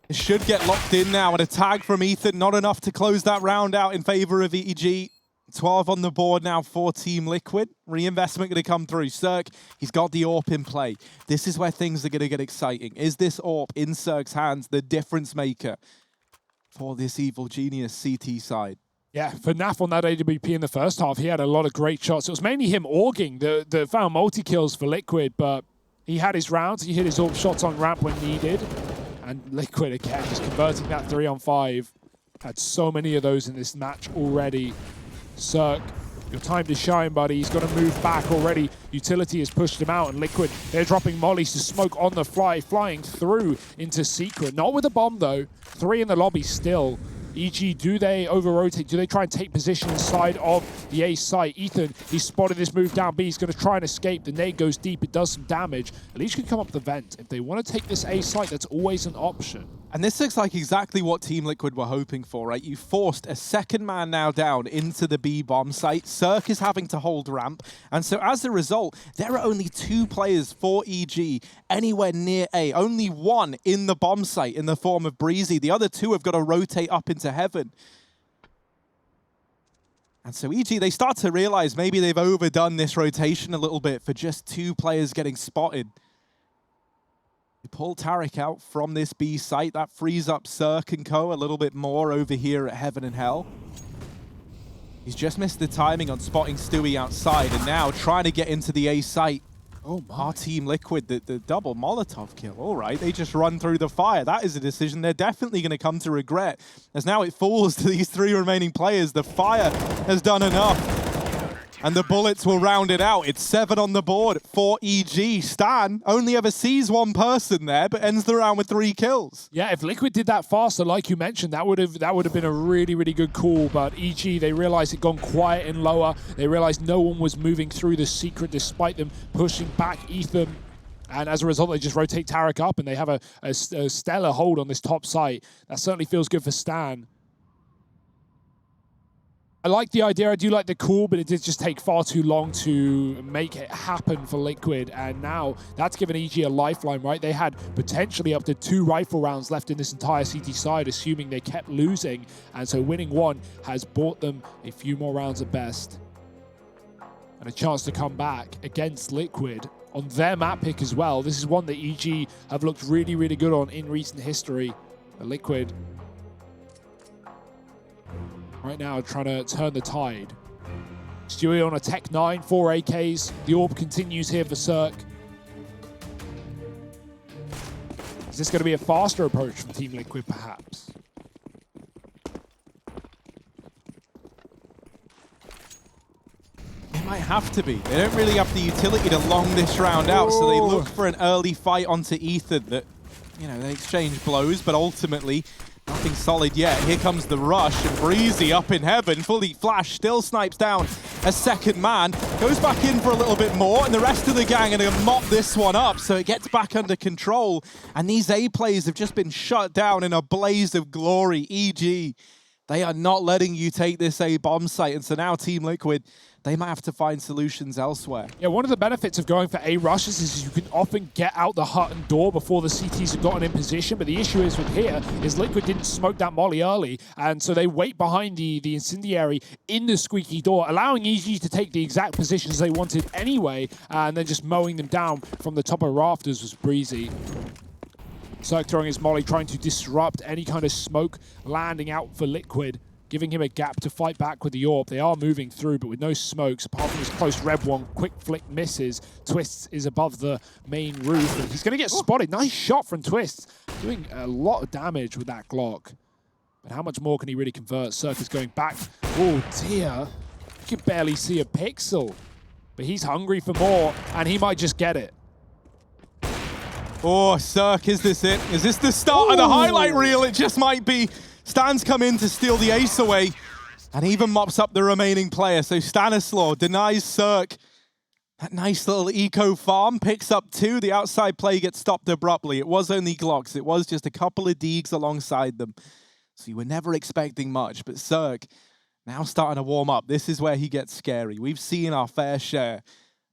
It should get locked in now, and a tag from Ethan, not enough to close that round out in favor of EG. 12 on the board now for Team Liquid. Reinvestment going to come through. Cirque, he's got the AWP in play. This is where things are going to get exciting. Is this AWP in Cirque's hands the difference maker for this evil genius CT side? Yeah, for Naf on that AWP in the first half, he had a lot of great shots. It was mainly him AUGing that found multi-kills for Liquid, but he had his rounds. He hit his AWP shots on ramp when needed. And Liquid, again, just converting that 3-on-5. Had so many of those in this match already. Cirque, your time to shine, buddy. He's got to move back already. Utility has pushed him out, and Liquid, they're dropping mollies to smoke on the fly, flying through into Secret. Not with a bomb, though. 3 in the lobby still. EG, do they over-rotate? Do they try and take position inside of the A site? Ethan, he spotted this move down B. He's going to try and escape. The nade goes deep. It does some damage. At least can come up the vent. If they want to take this A site, that's always an option. And this looks like exactly what Team Liquid were hoping for, right? You forced a second man now down into the B bomb site. Cirque is having to hold ramp. And so as a result, there are only 2 players for EG anywhere near A. Only 1 in the bomb site in the form of Breezy. The other 2 have got to rotate up into heaven. And so EG, they start to realize maybe they've overdone this rotation a little bit for just 2 players getting spotted. You pull Tarek out from this B site. That frees up Cirque and Co. a little bit more over here at Heaven and Hell. He's just missed the timing on spotting Stewie outside, and now trying to get into the A site. Oh my. Our Team Liquid, the double Molotov kill. All right, they just run through the fire. That is a decision they're definitely going to come to regret, as now it falls to these 3 remaining players. The fire has done enough. And the bullets will round it out. It's 7 on the board for EG. Stan only ever sees 1 person there, but ends the round with 3 kills. Yeah, if Liquid did that faster, like you mentioned, that would have been a really, really good call. But EG, they realized it gone quiet and lower. They realized no one was moving through the Secret despite them pushing back Ethan. And as a result, they just rotate Tarek up, and they have a stellar hold on this top site. That certainly feels good for Stan. I like the idea, I do like the call, but it did just take far too long to make it happen for Liquid, and now that's given EG a lifeline, right? They had potentially up to 2 rifle rounds left in this entire CT side, assuming they kept losing, and so winning 1 has bought them a few more rounds at best. And a chance to come back against Liquid on their map pick as well. This is one that EG have looked really, really good on in recent history. But Liquid right now trying to turn the tide. Stewie on a Tech 9, 4 AKs. The orb continues here for Cirque. Is this going to be a faster approach from Team Liquid, perhaps? It might have to be. They don't really have the utility to long this round out, so they look for an early fight onto Ethan that, you know, they exchange blows, but ultimately nothing solid yet. Here comes the rush, and Breezy up in heaven, fully flashed, still snipes down a second man, goes back in for a little bit more, and the rest of the gang are going to mop this one up, so it gets back under control. And these A plays have just been shut down in a blaze of glory. EG, they are not letting you take this A bomb site, and so now Team Liquid, they might have to find solutions elsewhere. Yeah, one of the benefits of going for A rushes is you can often get out the hut and door before the CTs have gotten in position, but the issue is with here is Liquid didn't smoke that molly early, and so they wait behind the incendiary in the squeaky door, allowing EG to take the exact positions they wanted anyway, and then just mowing them down from the top of rafters was Breezy. Cirque throwing his molly, trying to disrupt any kind of smoke landing out for Liquid, giving him a gap to fight back with the orb. They are moving through, but with no smokes, apart from his close Rev 1, quick flick misses. Twists is above the main roof, and he's going to get spotted. Nice shot from Twists, doing a lot of damage with that Glock. But how much more can he really convert? Cirque is going back. Oh dear, you can barely see a pixel. But he's hungry for more, and he might just get it. Oh, Cirque, is this it? Is this the start of the highlight reel? It just might be. Stan's come in to steal the ace away, and even mops up the remaining player. So Stanislaw denies Cirque that nice little eco farm, picks up 2. The outside play gets stopped abruptly. It was only Glocks. It was just a couple of Deegs alongside them. So you were never expecting much, but Cirque now starting to warm up. This is where he gets scary. We've seen our fair share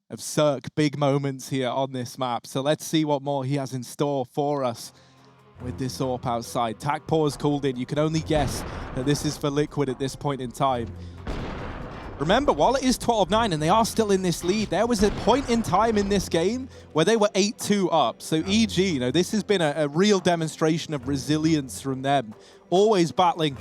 of Cirque big moments here on this map. So let's see what more he has in store for us with this AWP outside. Tac pause called in. You can only guess that this is for Liquid at this point in time. Remember, while it is 12-9 and they are still in this lead, there was a point in time in this game where they were 8-2 up. So EG, you know, this has been a real demonstration of resilience from them. Always battling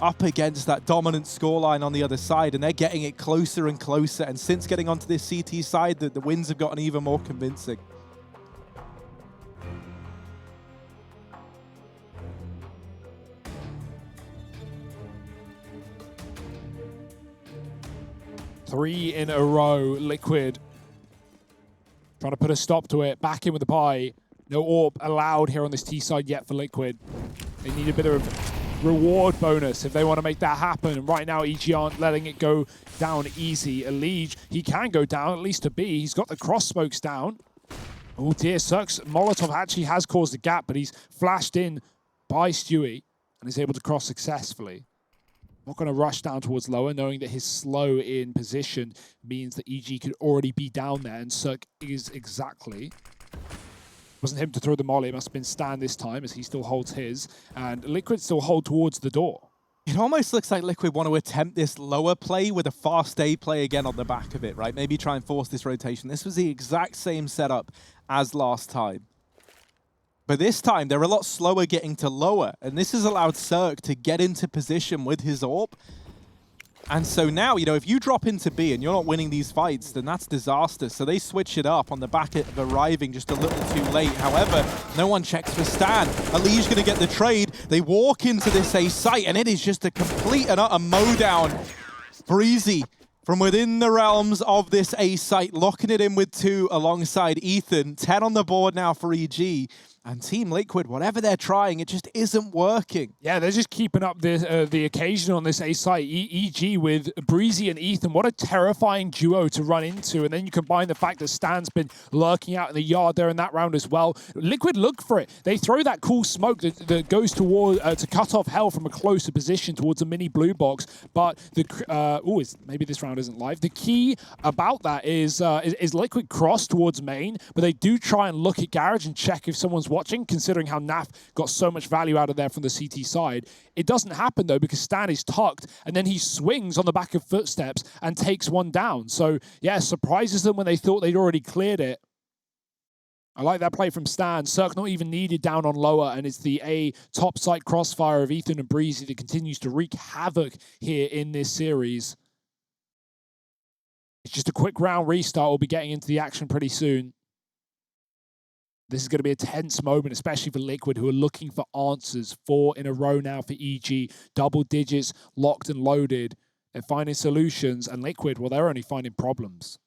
up against that dominant scoreline on the other side, and they're getting it closer and closer. And since getting onto this CT side, the wins have gotten even more convincing. 3 in a row. Liquid trying to put a stop to it. Back in with the buy. No AWP allowed here on this T side yet for Liquid. They need a bit of reward bonus if they want to make that happen. And right now, EG aren't letting it go down easy. Elige, he can go down, at least to B. He's got the cross smokes down. Oh dear, Cirque's Molotov actually has caused a gap, but he's flashed in by Stewie and is able to cross successfully. Not going to rush down towards lower, knowing that his slow in position means that EG could already be down there, and Cirque is exactly. Wasn't him to throw the molly, it must have been Stan this time as he still holds his, and Liquid still hold towards the door. It almost looks like Liquid want to attempt this lower play with a fast A play again on the back of it, right? Maybe try and force this rotation. This was the exact same setup as last time. But this time, they're a lot slower getting to lower, and this has allowed Cirque to get into position with his AWP. And so now, you know, if you drop into B and you're not winning these fights, then that's disaster. So they switch it up on the back of arriving just a little too late. However, no one checks for Stan. Ali's going to get the trade. They walk into this A site, and it is just a complete and utter mowdown. Breezy from within the realms of this A site, locking it in with 2 alongside Ethan. 10 on the board now for EG. And Team Liquid, whatever they're trying, it just isn't working. Yeah, they're just keeping up the occasion on this A site. EG with Breezy and Ethan. What a terrifying duo to run into. And then you combine the fact that Stan's been lurking out in the yard there in that round as well. Liquid look for it. They throw that cool smoke that goes toward to cut off Hell from a closer position towards a mini blue box. But maybe this round isn't live. The key about that is Liquid cross towards main, but they do try and look at Garage and check if someone's watching, considering how Naf got so much value out of there from the CT side. It doesn't happen, though, because Stan is tucked, and then he swings on the back of footsteps and takes one down. So, yeah, surprises them when they thought they'd already cleared it. I like that play from Stan. Cirque not even needed down on lower, and it's the A top site crossfire of Ethan and Breezy that continues to wreak havoc here in this series. It's just a quick round restart. We'll be getting into the action pretty soon. This is going to be a tense moment, especially for Liquid, who are looking for answers. 4 in a row now for EG. Double digits, locked and loaded. They're finding solutions, and Liquid, well, they're only finding problems.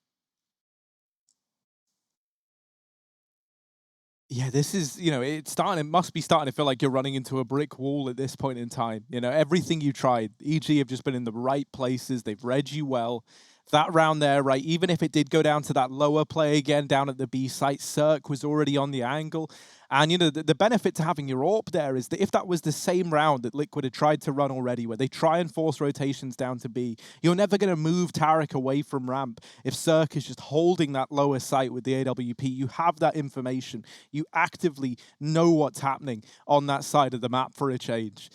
Yeah, this is, you know, it must be starting to feel like you're running into a brick wall at this point in time. You know, everything you tried, EG have just been in the right places. They've read you well. That round there, right, even if it did go down to that lower play again down at the B site, Cirque was already on the angle. And, you know, the benefit to having your AWP there is that if that was the same round that Liquid had tried to run already, where they try and force rotations down to B, you're never going to move Tarek away from ramp. If Cirque is just holding that lower site with the AWP, you have that information. You actively know what's happening on that side of the map for a change.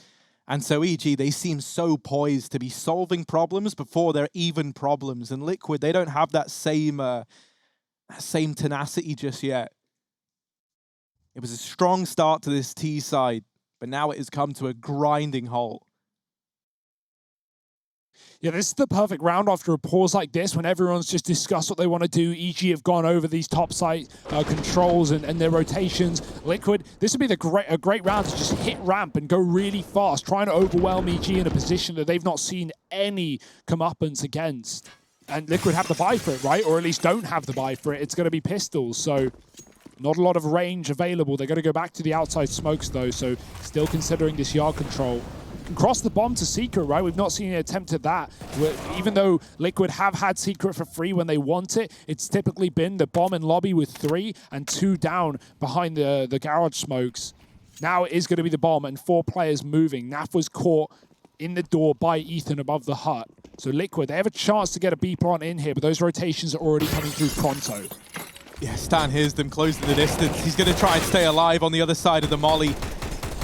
And so EG, they seem so poised to be solving problems before they're even problems. And Liquid, they don't have that same tenacity just yet. It was a strong start to this T side, but now it has come to a grinding halt. Yeah, this is the perfect round after a pause like this when everyone's just discussed what they want to do. EG have gone over these top site controls and their rotations. Liquid, this would be a great round to just hit ramp and go really fast, trying to overwhelm EG in a position that they've not seen any comeuppance against. And Liquid have the buy for it, right? Or at least don't have the buy for it. It's going to be pistols, so not a lot of range available. They're going to go back to the outside smokes, though, so still considering this yard control. Cross the bomb to Secret, right? We've not seen an attempt at that. Even though Liquid have had Secret for free when they want it, it's typically been the bomb in lobby with 3 and 2 down behind the garage smokes. Now it is going to be the bomb and 4 players moving. Naf was caught in the door by Ethan above the hut. So Liquid, they have a chance to get a B plant in here, but those rotations are already coming through pronto. Yeah, Stan hears them closing the distance. He's going to try and stay alive on the other side of the molly.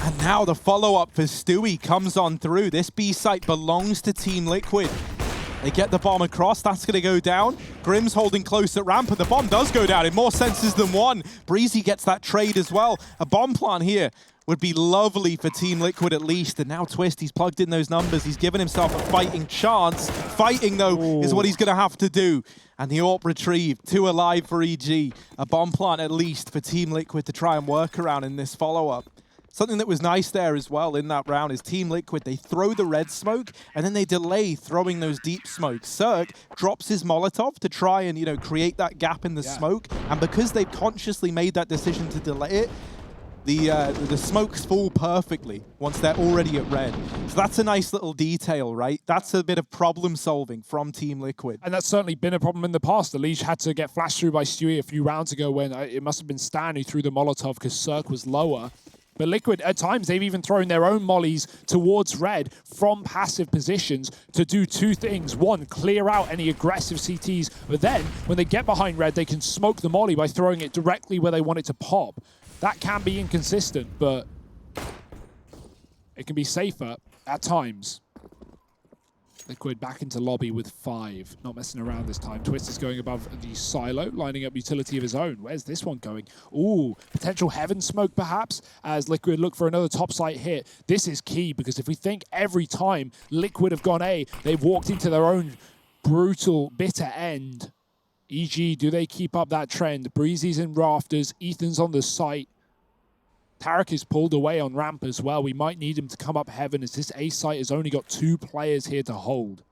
And now the follow-up for Stewie comes on through. This B site belongs to Team Liquid. They get the bomb across. That's going to go down. Grim's holding close at ramp, and the bomb does go down in more senses than one. Breezy gets that trade as well. A bomb plant here would be lovely for Team Liquid at least. And now Twist, he's plugged in those numbers. He's given himself a fighting chance. Fighting, though, is what he's going to have to do. And the AWP retrieved. 2 alive for EG. A bomb plant at least for Team Liquid to try and work around in this follow-up. Something that was nice there as well in that round is Team Liquid, they throw the red smoke and then they delay throwing those deep smokes. Cirque drops his Molotov to try and, you know, create that gap in the smoke. And because they've consciously made that decision to delay it, the smokes fall perfectly once they're already at red. So that's a nice little detail, right? That's a bit of problem solving from Team Liquid. And that's certainly been a problem in the past. The Liege had to get flashed through by Stewie a few rounds ago when it must have been Stan who threw the Molotov because Cirque was lower. But Liquid, at times, they've even thrown their own mollies towards red from passive positions to do two things. One, clear out any aggressive CTs, but then when they get behind red, they can smoke the molly by throwing it directly where they want it to pop. That can be inconsistent, but it can be safer at times. Liquid back into lobby with 5. Not messing around this time. Twist is going above the silo, lining up utility of his own. Where's this one going? Ooh, potential heaven smoke perhaps, as Liquid look for another top site hit. This is key, because if we think every time Liquid have gone A, they've walked into their own brutal, bitter end. EG, do they keep up that trend? Breezy's in rafters, Ethan's on the site. Tarek is pulled away on ramp as well. We might need him to come up heaven, as this A site has only got 2 players here to hold.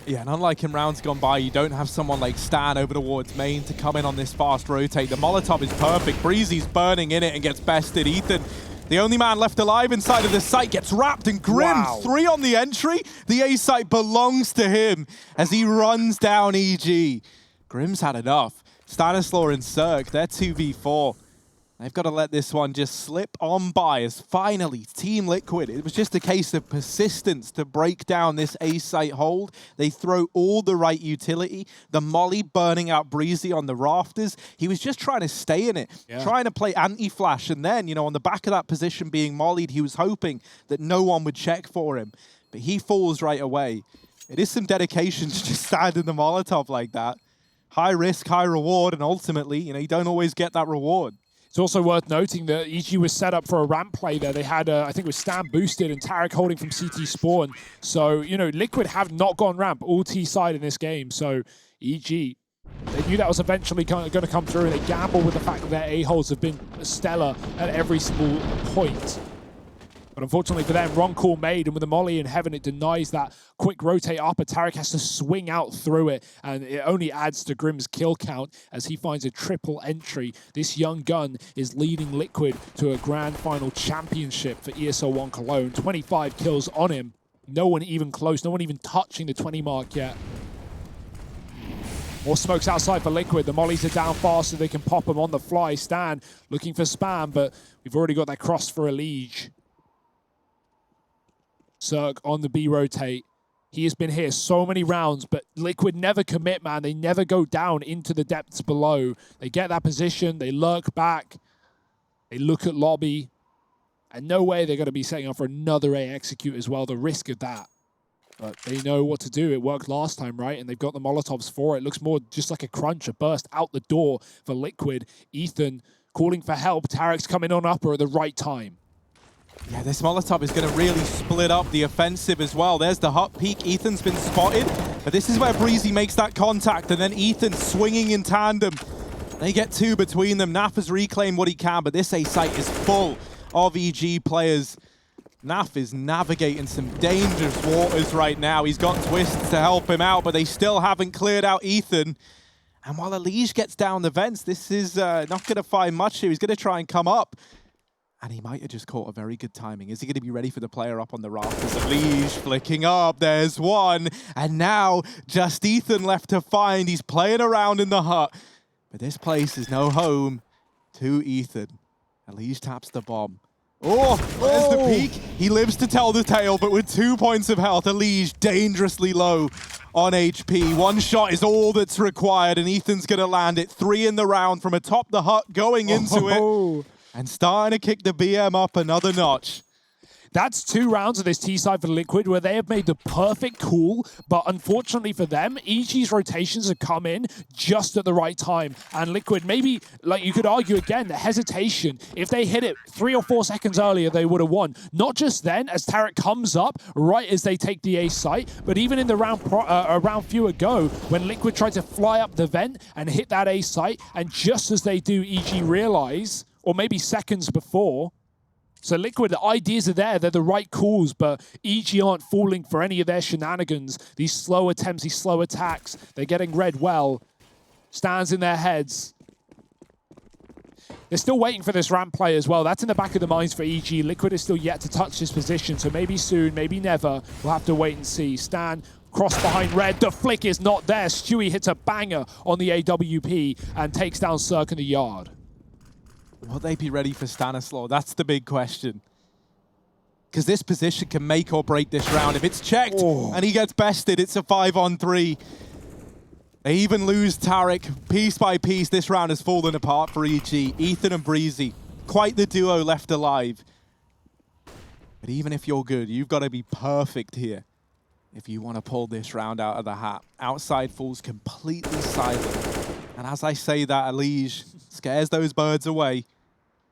Yeah, and unlike in rounds gone by, you don't have someone like Stan over towards main to come in on this fast rotate. The Molotov is perfect. Breezy's burning in it and gets bested. Ethan, the only man left alive inside of the site, gets wrapped, and Grim, 3 on the entry. The A site belongs to him as he runs down EG. Grim's had enough. Stanislaw and Cirque, they're 2v4. They've got to let this one just slip on by, as finally Team Liquid, it was just a case of persistence to break down this A site hold. They throw all the right utility. The molly burning out Breezy on the rafters. He was just trying to stay in it, trying to play anti-flash. And then, you know, on the back of that position being mollied, he was hoping that no one would check for him. But he falls right away. It is some dedication to just stand in the Molotov like that. High risk, high reward, and ultimately, you know, you don't always get that reward. It's also worth noting that EG was set up for a ramp play there. They had, I think it was Stan boosted and Tarek holding from CT spawn. So, you know, Liquid have not gone ramp, all T side in this game. So, EG, they knew that was eventually going to come through, and they gamble with the fact that their A-holes have been stellar at every single point. But unfortunately for them, wrong call made, and with the molly in heaven, it denies that quick rotate up, and Tarek has to swing out through it, and it only adds to Grim's kill count as he finds a triple entry. This young gun is leading Liquid to a grand final championship for ESL One Cologne. 25 kills on him. No one even close, no one even touching the 20 mark yet. More smokes outside for Liquid. The mollies are down fast so they can pop them on the fly. Stan looking for spam, but we've already got that cross for a Liege. Cirque on the B rotate. He has been here so many rounds, but Liquid never commit, man. They never go down into the depths below. They get that position, they lurk back, they look at lobby, and no way they're going to be setting up for another A execute as well, the risk of that. But they know what to do. It worked last time, right? And they've got the Molotovs for it. It looks more just like a crunch, a burst out the door for Liquid. Ethan calling for help. Tarek's coming on upper at the right time. Yeah, this Molotov is going to really split up the offensive as well. There's the hot peak. Ethan's been spotted, but this is where Breezy makes that contact, and then Ethan swinging in tandem. They get 2 between them. Naf has reclaimed what he can, but this A site is full of EG players. Naf is navigating some dangerous waters right now. He's got Twists to help him out, but they still haven't cleared out Ethan. And while Elige gets down the vents, this is not going to find much here. He's going to try and come up. And he might have just caught a very good timing. Is he going to be ready for the player up on the rafters? Elige flicking up. There's one. And now just Ethan left to find. He's playing around in the hut. But this place is no home to Ethan. Elige taps the bomb. Oh, there's the peak. He lives to tell the tale, but with 2 points of health, Elige dangerously low on HP. One shot is all that's required, and Ethan's going to land it. 3 in the round from atop the hut going into it. And starting to kick the BM up another notch. That's 2 rounds of this T-side for Liquid where they have made the perfect call, but unfortunately for them, EG's rotations have come in just at the right time. And Liquid, maybe, like you could argue again, the hesitation, if they hit it 3 or 4 seconds earlier, they would have won. Not just then, as Tarek comes up, right as they take the A site, but even in the round few ago, when Liquid tried to fly up the vent and hit that A site, and just as they do, EG realize, or maybe seconds before. So Liquid, the ideas are there, they're the right calls, but EG aren't falling for any of their shenanigans. These slow attempts, these slow attacks, they're getting read well. Stands in their heads. They're still waiting for this ramp play as well. That's in the back of the minds for EG. Liquid is still yet to touch this position, so maybe soon, maybe never. We'll have to wait and see. Stan, cross behind Red. The flick is not there. Stewie hits a banger on the AWP and takes down Cirque in the yard. Will they be ready for Stanislaw? That's the big question. Because this position can make or break this round. If it's checked and he gets bested, it's a 5-on-3. They even lose Tarek. Piece by piece, this round has fallen apart for EG. Ethan and Breezy, quite the duo left alive. But even if you're good, you've got to be perfect here if you want to pull this round out of the hat. Outside falls completely silent. And as I say that, Elige scares those birds away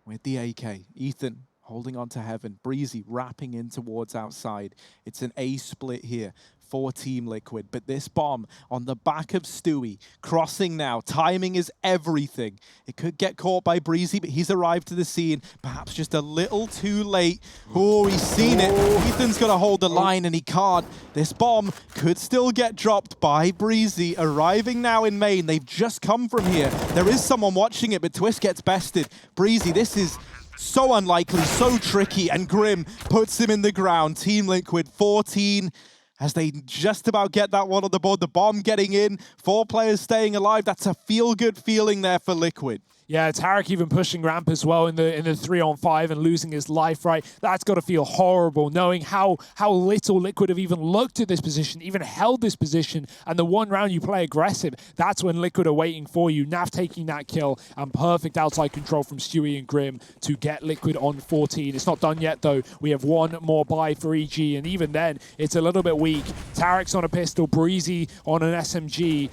with the AK. Ethan holding on to Heaven. Breezy wrapping in towards outside. It's an A split here for Team Liquid. But this bomb on the back of Stewie, crossing now. Timing is everything. It could get caught by Breezy, but he's arrived to the scene. Perhaps just a little too late. Oh, he's seen it. Ethan's got to hold the line, and he can't. This bomb could still get dropped by Breezy. Arriving now in main. They've just come from here. There is someone watching it, but Twist gets bested. Breezy, this is so unlikely, so tricky, and Grim puts him in the ground. Team Liquid 14. As they just about get that one on the board. The bomb getting in, 4 players staying alive. That's a feel-good feeling there for Liquid. Yeah, Tarek even pushing ramp as well in the 3-on-5 and losing his life, right? That's got to feel horrible, knowing how little Liquid have even looked at this position, even held this position, and the one round you play aggressive, that's when Liquid are waiting for you. Naf taking that kill, and perfect outside control from Stewie and Grim to get Liquid on 14. It's not done yet, though. We have one more buy for EG, and even then, it's a little bit weak. Tarek's on a pistol, Breezy on an SMG,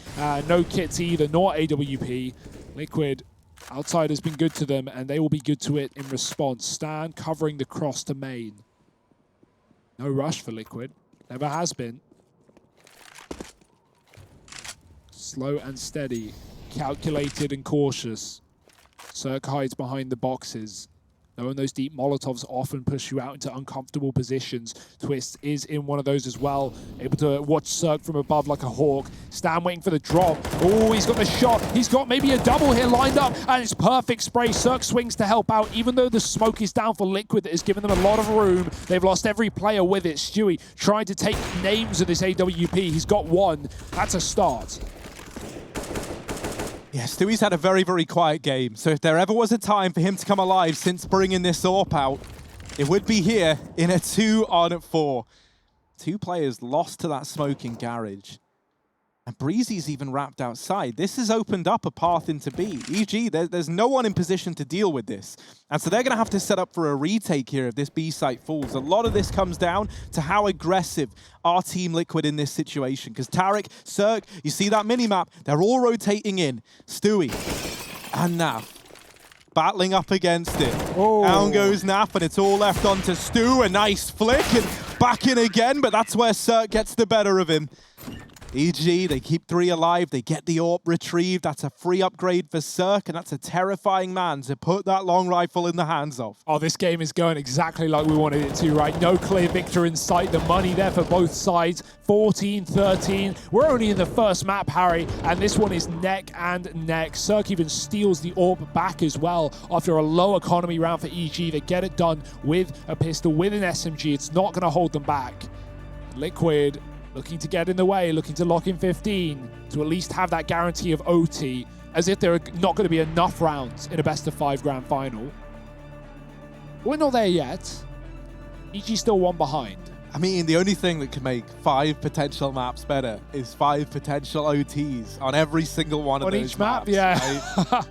no kits either, nor AWP. Liquid outside has been good to them, and they will be good to it in response. Stan covering the cross to main. No rush for Liquid. Never has been. Slow and steady. Calculated and cautious. Cirque hides behind the boxes. Knowing those deep Molotovs often push you out into uncomfortable positions. Twist is in one of those as well. Able to watch Cirque from above like a hawk. Stan waiting for the drop. Oh, he's got the shot. He's got maybe a double here lined up, and it's perfect spray. Cirque swings to help out, even though the smoke is down for Liquid. That has given them a lot of room. They've lost every player with it. Stewie trying to take names of this AWP. He's got one. That's a start. Yeah, Stewie's had a very, very quiet game. So if there ever was a time for him to come alive since bringing this AWP out, it would be here in a 2-on-4. 2 players lost to that smoking garage. And Breezy's even wrapped outside. This has opened up a path into B. EG, there's no one in position to deal with this. And so they're going to have to set up for a retake here if this B site falls. A lot of this comes down to how aggressive are Team Liquid in this situation. Because Tarek, Cirque, you see that minimap, they're all rotating in. Stewie and Naf battling up against it. Oh. Down goes Naf, and it's all left onto Stu. A nice flick, and back in again, but that's where Cirque gets the better of him. EG, they keep 3 alive, they get the AWP retrieved. That's a free upgrade for Cirque, and that's a terrifying man to put that long rifle in the hands of. Oh, this game is going exactly like we wanted it to, right? No clear victor in sight. The money there for both sides. 14-13. We're only in the first map, Harry, and this one is neck and neck. Cirque even steals the AWP back as well after a low economy round for EG. They get it done with a pistol, with an SMG. It's not going to hold them back. Liquid looking to get in the way, looking to lock in 15 to at least have that guarantee of OT, as if there are not going to be enough rounds in a best-of-5 grand final. We're not there yet. EG still one behind. I mean, the only thing that can make 5 potential maps better is 5 potential OTs on every single one of those each map, maps, yeah. right?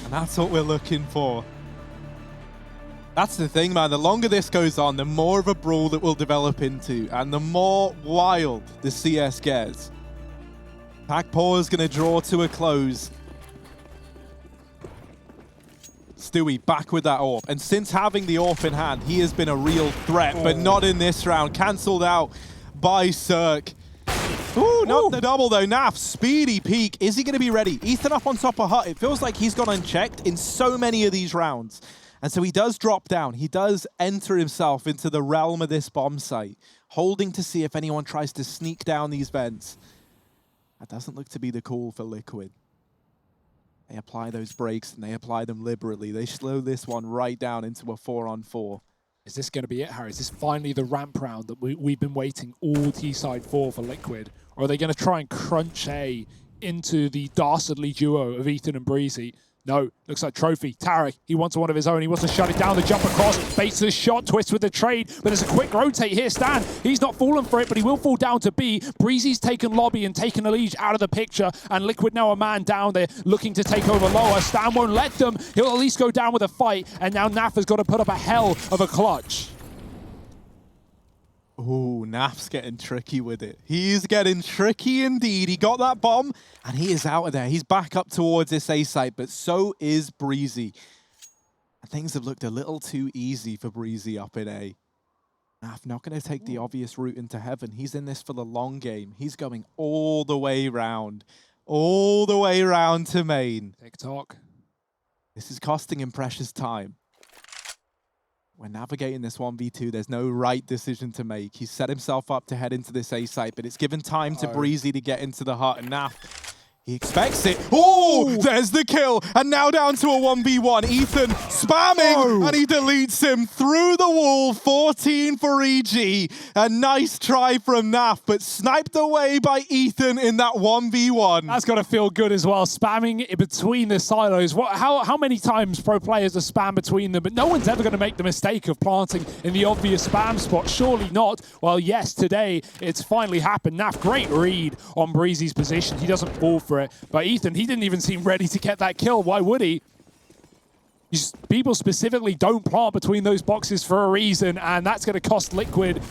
And that's what we're looking for. That's the thing, man. The longer this goes on, the more of a brawl it will develop into, and the more wild the CS gets. Pack Paw is going to draw to a close. Stewie back with that AWP, and since having the AWP in hand, he has been a real threat, but not in this round. Cancelled out by Cirque. Ooh, not the double though. Naf, speedy peek. Is he going to be ready? Ethan up on top of Hut. It feels like he's gone unchecked in so many of these rounds. And so he does drop down. He does enter himself into the realm of this bomb site, holding to see if anyone tries to sneak down these vents. That doesn't look to be the call for Liquid. They apply those breaks, and they apply them liberally. They slow this one right down into a 4-on-4. Is this going to be it, Harry? Is this finally the ramp round that we've been waiting all T-side for Liquid? Or are they going to try and crunch A into the dastardly duo of Ethan and Breezy? No, looks like Trophy. Tarek, he wants one of his own. He wants to shut it down. The jump across, baits the shot, twist with the trade. But there's a quick rotate here. Stan, he's not fallen for it, but he will fall down to B. Breezy's taken Lobby and taken Elige out of the picture. And Liquid now a man down there looking to take over lower. Stan won't let them. He'll at least go down with a fight. And now Naf has got to put up a hell of a clutch. Ooh, Naf's getting tricky with it. He's getting tricky indeed. He got that bomb, and he is out of there. He's back up towards this A site, but so is Breezy. And things have looked a little too easy for Breezy up in A. Naf not going to take the obvious route into heaven. He's in this for the long game. He's going all the way round to main. TikTok. This is costing him precious time. We're navigating this 1v2. There's no right decision to make. He's set himself up to head into this A site, but it's given time to Breezy to get into the hut. And Naf, he expects it. Oh, there's the kill. And now down to a 1v1. Ethan spamming, and he deletes him through the wall. 14 for EG. A nice try from Naf, but sniped away by Ethan in that 1v1. That's got to feel good as well. Spamming in between the silos. How many times pro players have spam between them, but no one's ever going to make the mistake of planting in the obvious spam spot. Surely not. Well, yes, today it's finally happened. Naf, great read on Breezy's position. He doesn't fall for it. But Ethan, he didn't even seem ready to get that kill. Why would he? People specifically don't plant between those boxes for a reason, and that's going to cost Liquid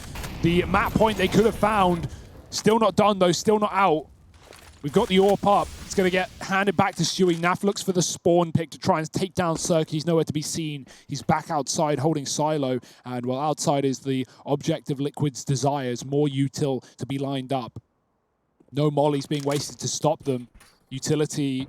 the map point they could have found. Still not done, though. Still not out. We've got the AWP up. It's going to get handed back to Stewie. Naf looks for the spawn pick to try and take down Cirque. He's nowhere to be seen. He's back outside holding Silo. And, well, outside is the object of Liquid's desires. More util to be lined up. No mollies being wasted to stop them. Utility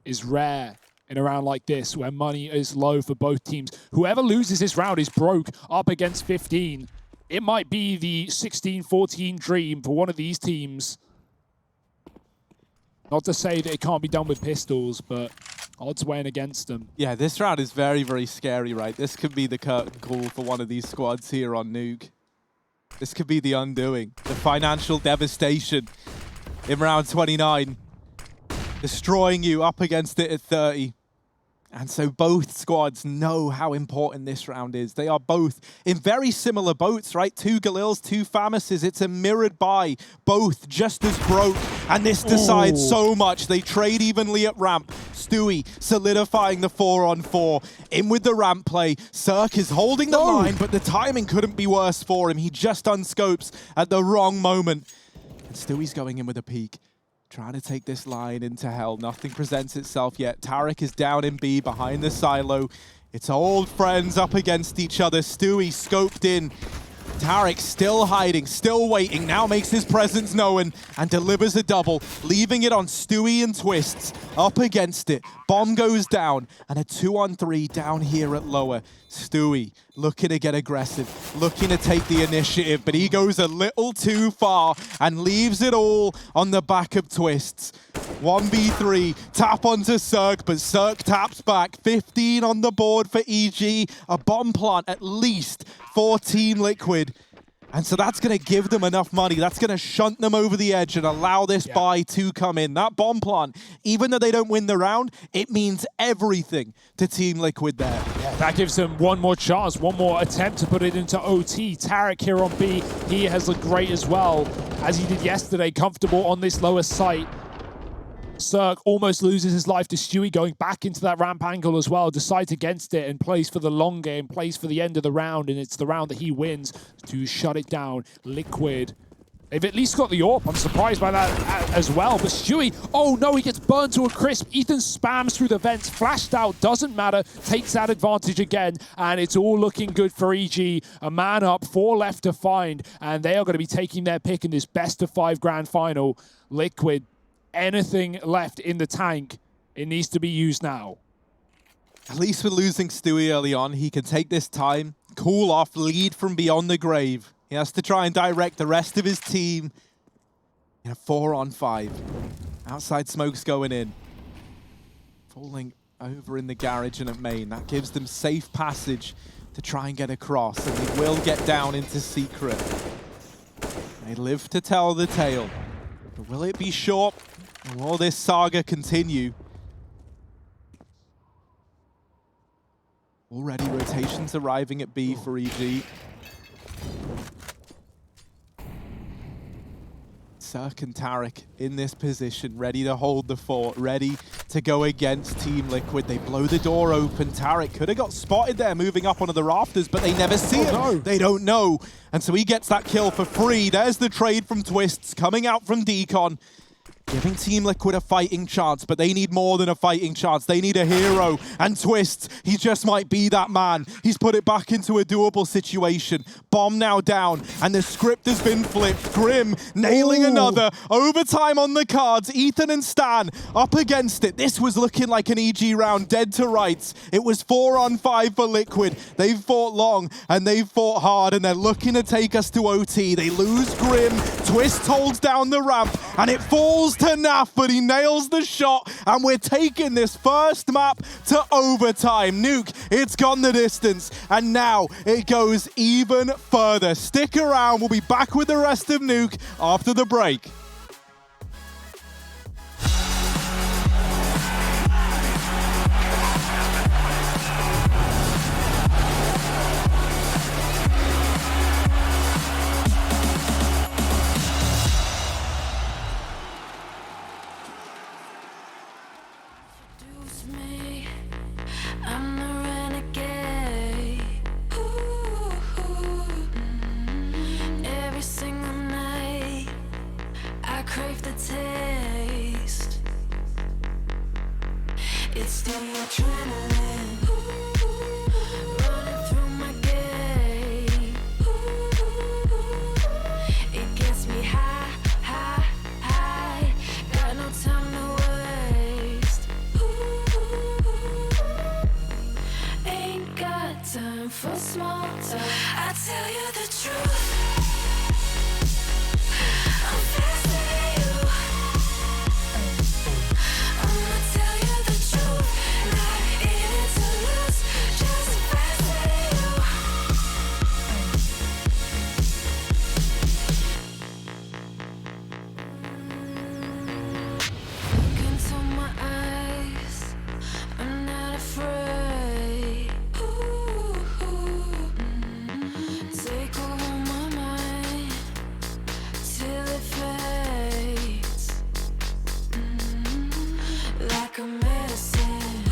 is rare in a round like this where money is low for both teams. Whoever loses this round is broke up against 15. It might be the 16-14 dream for one of these teams. Not to say that it can't be done with pistols, but odds weighing against them. Yeah, this round is very, very scary, right? This could be the curtain call for one of these squads here on Nuke. This could be the undoing, the financial devastation in round 29. Destroying you up against it at 30. And so both squads know how important this round is. They are both in very similar boats, right? 2 Galils, 2 Famises. It's a mirrored buy, both just as broke. And this decides so much. They trade evenly at ramp. Stewie solidifying the 4-on-4. In with the ramp play. Cirque is holding the line, but the timing couldn't be worse for him. He just unscopes at the wrong moment. And Stewie's going in with a peek. Trying to take this line into hell. Nothing presents itself yet. Tarek is down in B behind the silo. It's old friends up against each other. Stewie scoped in. Tarek still hiding, still waiting. Now makes his presence known and delivers a double, leaving it on Stewie and Twists. Up against it. Bomb goes down and a 2-on-3 down here at lower. Stewie looking to get aggressive, looking to take the initiative, but he goes a little too far and leaves it all on the back of Twists. 1v3, tap onto Cirque, but Cirque taps back. 15 on the board for EG, a bomb plant at least for Team Liquid. And so that's going to give them enough money. That's going to shunt them over the edge and allow this buy to come in. That bomb plant, even though they don't win the round, it means everything to Team Liquid there. Yeah, that gives them one more chance, one more attempt to put it into OT. Tarek here on B, he has looked great as well, as he did yesterday, comfortable on this lower site. Cirque almost loses his life to Stewie, going back into that ramp angle as well, decides against it and plays for the long game, plays for the end of the round, and it's the round that he wins to shut it down. Liquid, they've at least got the AWP. I'm surprised by that as well. But Stewie, oh no, he gets burned to a crisp. Ethan spams through the vents, flashed out, doesn't matter, takes that advantage again, and it's all looking good for EG. A man up, 4 left to find, and they are going to be taking their pick in this best-of-5 grand final. Liquid, anything left in the tank, it needs to be used now. At least with losing Stewie early on, he can take this time, cool off, lead from beyond the grave. He has to try and direct the rest of his team in a 4-on-5. Outside smoke's going in. Falling over in the garage and at main. That gives them safe passage to try and get across, and they will get down into secret. They live to tell the tale. But will it be short? Or will this saga continue? Already rotations arriving at B for EG. Cirque and Tarek in this position, ready to hold the fort, ready to go against Team Liquid. They blow the door open. Tarek could have got spotted there moving up onto the rafters, but they never see him. No. They don't know. And so he gets that kill for free. There's the trade from Twists coming out from Decon, giving Team Liquid a fighting chance, but they need more than a fighting chance. They need a hero. And Twists, he just might be that man. He's put it back into a doable situation. Bomb now down, and the script has been flipped. Grim nailing another. Overtime on the cards. Ethan and Stan up against it. This was looking like an EG round, dead to rights. It was 4-on-5 for Liquid. They've fought long, and they've fought hard, and they're looking to take us to OT. They lose Grim. Twist holds down the ramp, and it falls to Naf, but he nails the shot, and we're taking this first map to overtime. Nuke, it's gone the distance, and now it goes even further. Stick around, we'll be back with the rest of Nuke after the break. It's the adrenaline running through my game. It gets me high, high, high. Got no time to waste. Ain't got time for small talk. I tell you the truth. I'm faster than you. I'ma tell you the truth. Not in it to lose, just faster than you. Look into my eyes, I'm not afraid. Take over my mind till it fades. Like a medicine,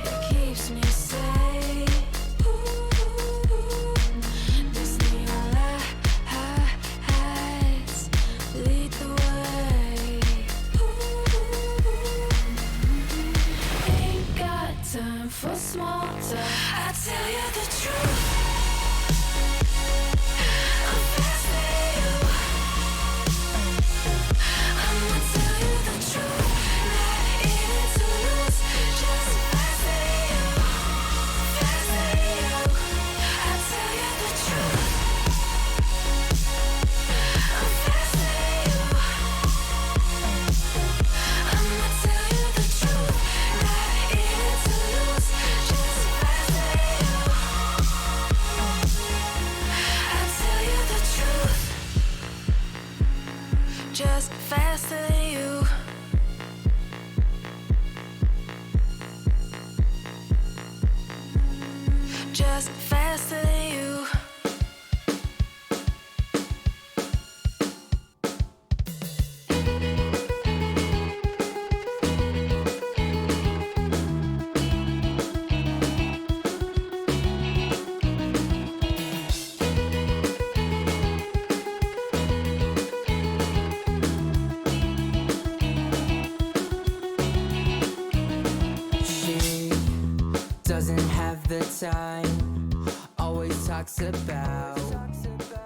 it keeps me safe. This neon lights lead the way. Ain't got time for small talk. I tell you the truth. I'm faster than you. I'ma tell you the truth. Not in it to lose, just faster than you. Faster than you. I tell you the truth. I'm faster than you. I'ma tell you the truth. Not in it to lose, just faster than you. I tell you the truth. Just faster than you. Just faster than you. doesn't have the time, always talks about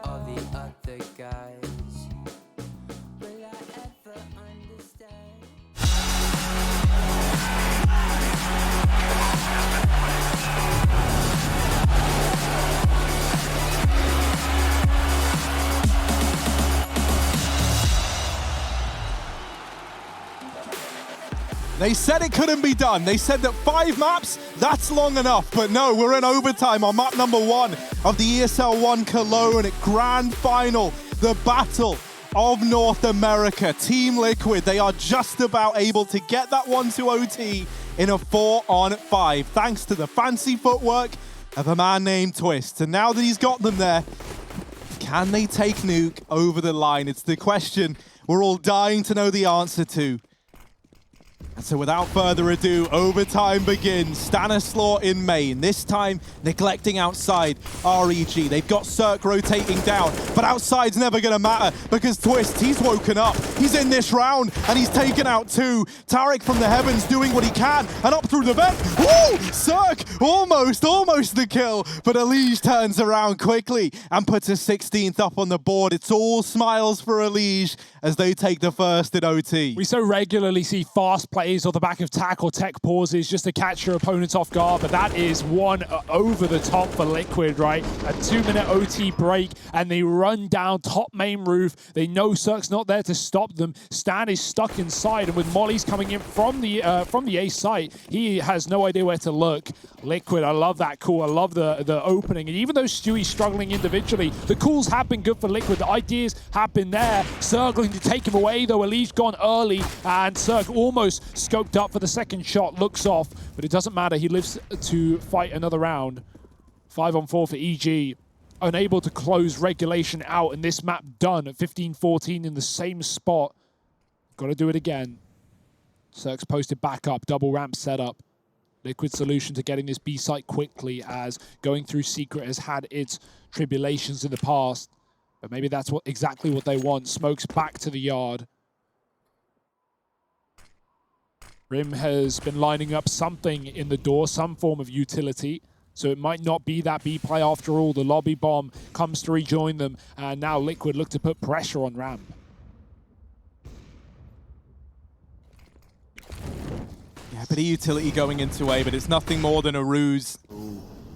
all the other guys. Will I ever understand? They said it couldn't be done. They said that 5 maps, that's long enough. But no, we're in overtime on map number 1 of the ESL One Cologne Grand Final, the Battle of North America. Team Liquid, they are just about able to get that one to OT in a 4-on-5, thanks to the fancy footwork of a man named Twist. And now that he's got them there, can they take Nuke over the line? It's the question we're all dying to know the answer to. And so without further ado, overtime begins. Stanislaw in main, this time neglecting outside REG. They've got Cirque rotating down, but outside's never gonna matter because Twist, he's woken up. He's in this round and he's taken out 2. Tarek from the heavens doing what he can and up through the vent. Woo! Cirque, almost the kill, but Elige turns around quickly and puts a 16th up on the board. It's all smiles for Elige as they take the first in OT. We so regularly see fast plays off the back of tack or tech pauses just to catch your opponents off guard, but that is one over the top for Liquid, right? A 2-minute OT break, and they run down top main roof. They know Cirque's not there to stop them. Stan is stuck inside, and with Molly's coming in from the A site, he has no idea where to look. Liquid, I love that call. I love the opening, and even though Stewie's struggling individually, the calls have been good for Liquid. The ideas have been there. Circling to take him away, though. Elige gone early, and Cirque almost scoped up for the second shot, looks off, but it doesn't matter. He lives to fight another round. 5-on-4 for EG. Unable to close regulation out, and this map done at 15-14 in the same spot. Got to do it again. Cirque's posted back up, double ramp set up. Liquid solution to getting this B site quickly, as going through Secret has had its tribulations in the past. But maybe that's exactly what they want. Smokes back to the yard. Rim has been lining up something in the door, some form of utility. So it might not be that B play after all. The lobby bomb comes to rejoin them. And now Liquid look to put pressure on ramp. Yeah, bit of utility going into A, but it's nothing more than a ruse.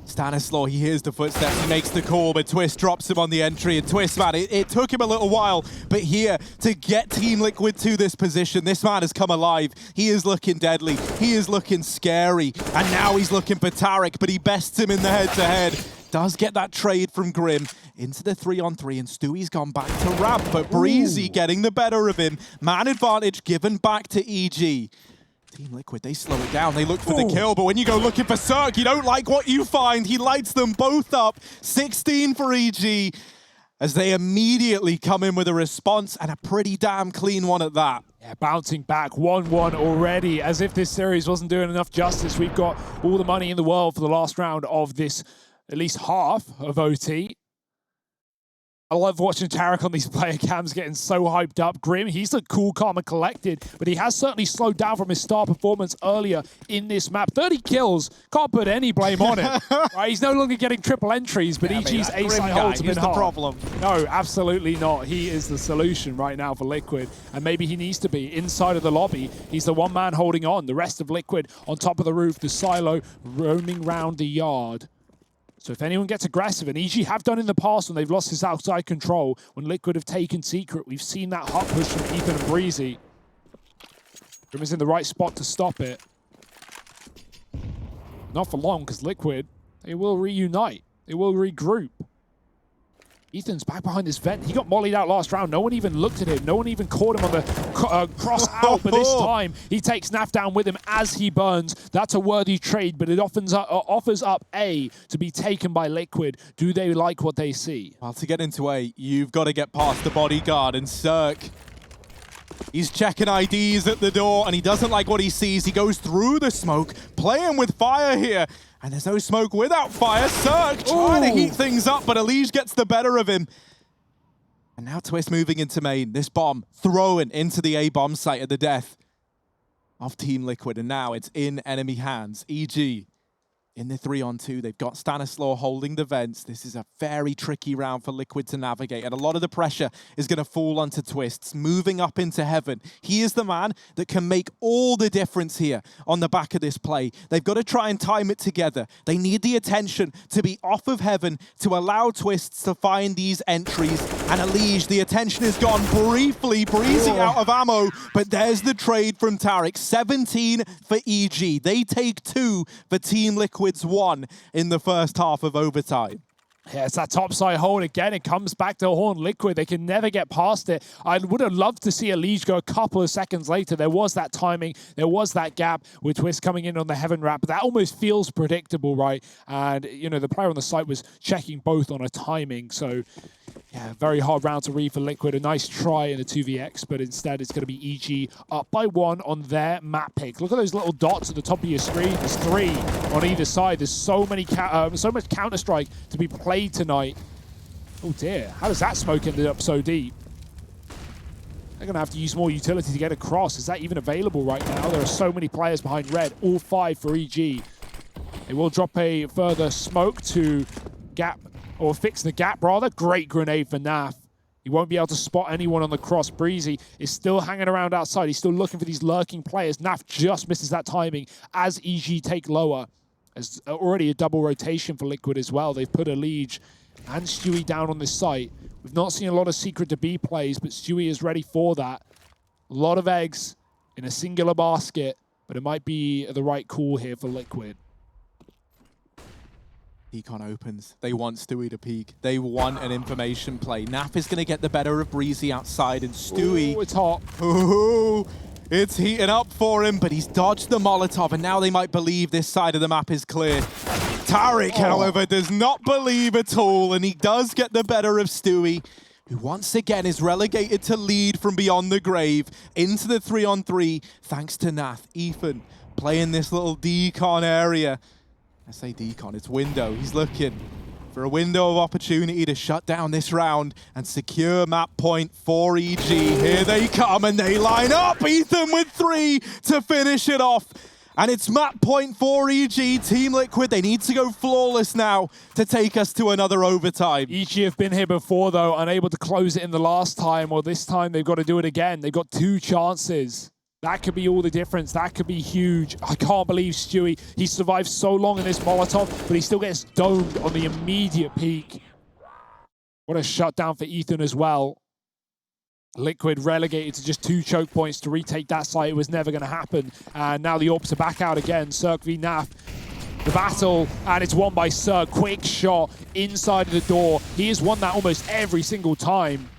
Stanislaw, he hears the footsteps, he makes the call, but Twist drops him on the entry. And Twist, man, it took him a little while, but here, to get Team Liquid to this position, this man has come alive. He is looking deadly, he is looking scary, and now he's looking for Tarek, but he bests him in the head-to-head. Does get that trade from Grim into the 3-on-3, and Stewie's gone back to ramp, but Breezy getting the better of him. Man advantage given back to EG. Team Liquid, they slow it down. They look for the kill, but when you go looking for Cirque, you don't like what you find. He lights them both up. 16 for EG as they immediately come in with a response, and a pretty damn clean one at that. Yeah, bouncing back 1-1 already, as if this series wasn't doing enough justice. We've got all the money in the world for the last round of this, at least half of OT. I love watching Tarek on these player cams getting so hyped up. Grim, he's looked cool, calm, and collected, but he has certainly slowed down from his star performance earlier in this map. 30 kills, can't put any blame on it. Right? He's no longer getting triple entries, but EG's A-side holds have been hard. He's the problem. No, absolutely not. He is the solution right now for Liquid, and maybe he needs to be inside of the lobby. He's the one man holding on. The rest of Liquid on top of the roof, the silo roaming round the yard. So if anyone gets aggressive, and EG have done in the past when they've lost this outside control, when Liquid have taken Secret, we've seen that hot push from Ethan and Breezy. Grim is in the right spot to stop it. Not for long, because Liquid, they will reunite. They will regroup. Ethan's back behind this vent. He got mollied out last round. No one even looked at him. No one even caught him on the cross out. But this time, he takes Naf down with him as he burns. That's a worthy trade, but it offers up A to be taken by Liquid. Do they like what they see? Well, to get into A, you've got to get past the bodyguard, and Cirque, he's checking IDs at the door, and he doesn't like what he sees. He goes through the smoke, playing with fire here. And there's no smoke without fire. Cirque trying to heat things up, but Elige gets the better of him. And now Twist moving into main. This bomb thrown into the A bomb site at the death of Team Liquid. And now it's in enemy hands. EG In the 3-on-2, they've got Stanislaw holding the vents. This is a very tricky round for Liquid to navigate, and a lot of the pressure is going to fall onto Twists, moving up into Heaven. He is the man that can make all the difference here on the back of this play. They've got to try and time it together. They need the attention to be off of Heaven to allow Twists to find these entries. And Elige, the attention is gone briefly, breezing out of ammo, but there's the trade from Tarek. 17 for EG. They take 2 for Team Liquid's 1 in the first half of overtime. Yeah, it's that topside hold again. It comes back to Horn Liquid. They can never get past it. I would have loved to see Elige go a couple of seconds later. There was that timing. There was that gap with Twist coming in on the Heaven wrap. But that almost feels predictable, right? And, you know, the player on the site was checking both on a timing. So, yeah, very hard round to read for Liquid. A nice try in a 2vx, but instead it's going to be EG up by 1 on their map pick. Look at those little dots at the top of your screen. There's 3 on either side. There's so many, so much Counter-Strike to be played tonight. Oh dear, how does that smoke ended up so deep? They're going to have to use more utility to get across. Is that even available right now? There are so many players behind red, all 5 for EG. They will drop a further smoke to gap, or fix the gap rather. Great grenade for Naf. He won't be able to spot anyone on the cross. Breezy is still hanging around outside. He's still looking for these lurking players. Naf just misses that timing as EG take lower. There's already a double rotation for Liquid as well. They've put Elige and Stewie down on this site. We've not seen a lot of secret to B plays, but Stewie is ready for that. A lot of eggs in a singular basket, but it might be the right call here for Liquid. Decon opens. They want Stewie to peek. They want an information play. Naf is going to get the better of Breezy outside, and Stewie... Ooh, it's hot. Ooh, it's heating up for him, but he's dodged the Molotov, and now they might believe this side of the map is clear. Tarek, however, does not believe at all, and he does get the better of Stewie, who once again is relegated to lead from beyond the grave into the 3-on-3, thanks to Nath. Ethan playing this little decon area. I say decon, it's window. He's looking for a window of opportunity to shut down this round and secure map point for EG. Here they come and they line up. Ethan with 3 to finish it off. And it's map point for EG. Team Liquid, they need to go flawless now to take us to another overtime. EG have been here before, though, unable to close it in the last time. Well, this time they've got to do it again. They've got 2 chances. That could be all the difference. That could be huge. I can't believe Stewie. He survived so long in this Molotov, but he still gets domed on the immediate peak. What a shutdown for Ethan as well. Liquid relegated to just 2 choke points to retake that site. It was never going to happen. And now the Orbs are back out again. Cirque v Naf. The battle, and it's won by Cirque. Quick shot inside of the door. He has won that almost every single time.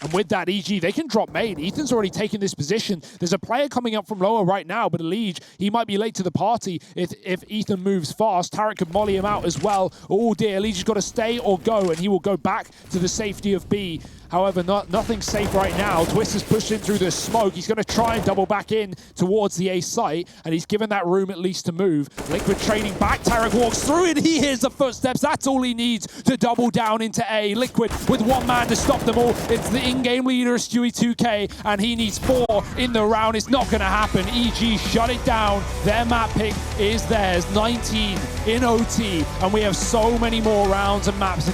And with that, EG, they can drop main. Ethan's already taken this position. There's a player coming up from lower right now, but Elige, he might be late to the party if Ethan moves fast. Tarek could molly him out as well. Oh dear, Elige's got to stay or go, and he will go back to the safety of B. However, nothing safe right now. Twist is pushed in through the smoke. He's going to try and double back in towards the A site, and he's given that room at least to move. Liquid trading back. Tarek walks through it. He hears the footsteps. That's all he needs to double down into A. Liquid with 1 man to stop them all. It's the in-game leader, Stewie 2K, and he needs 4 in the round. It's not going to happen. EG shut it down. Their map pick is theirs. 19 in OT, and we have so many more rounds and maps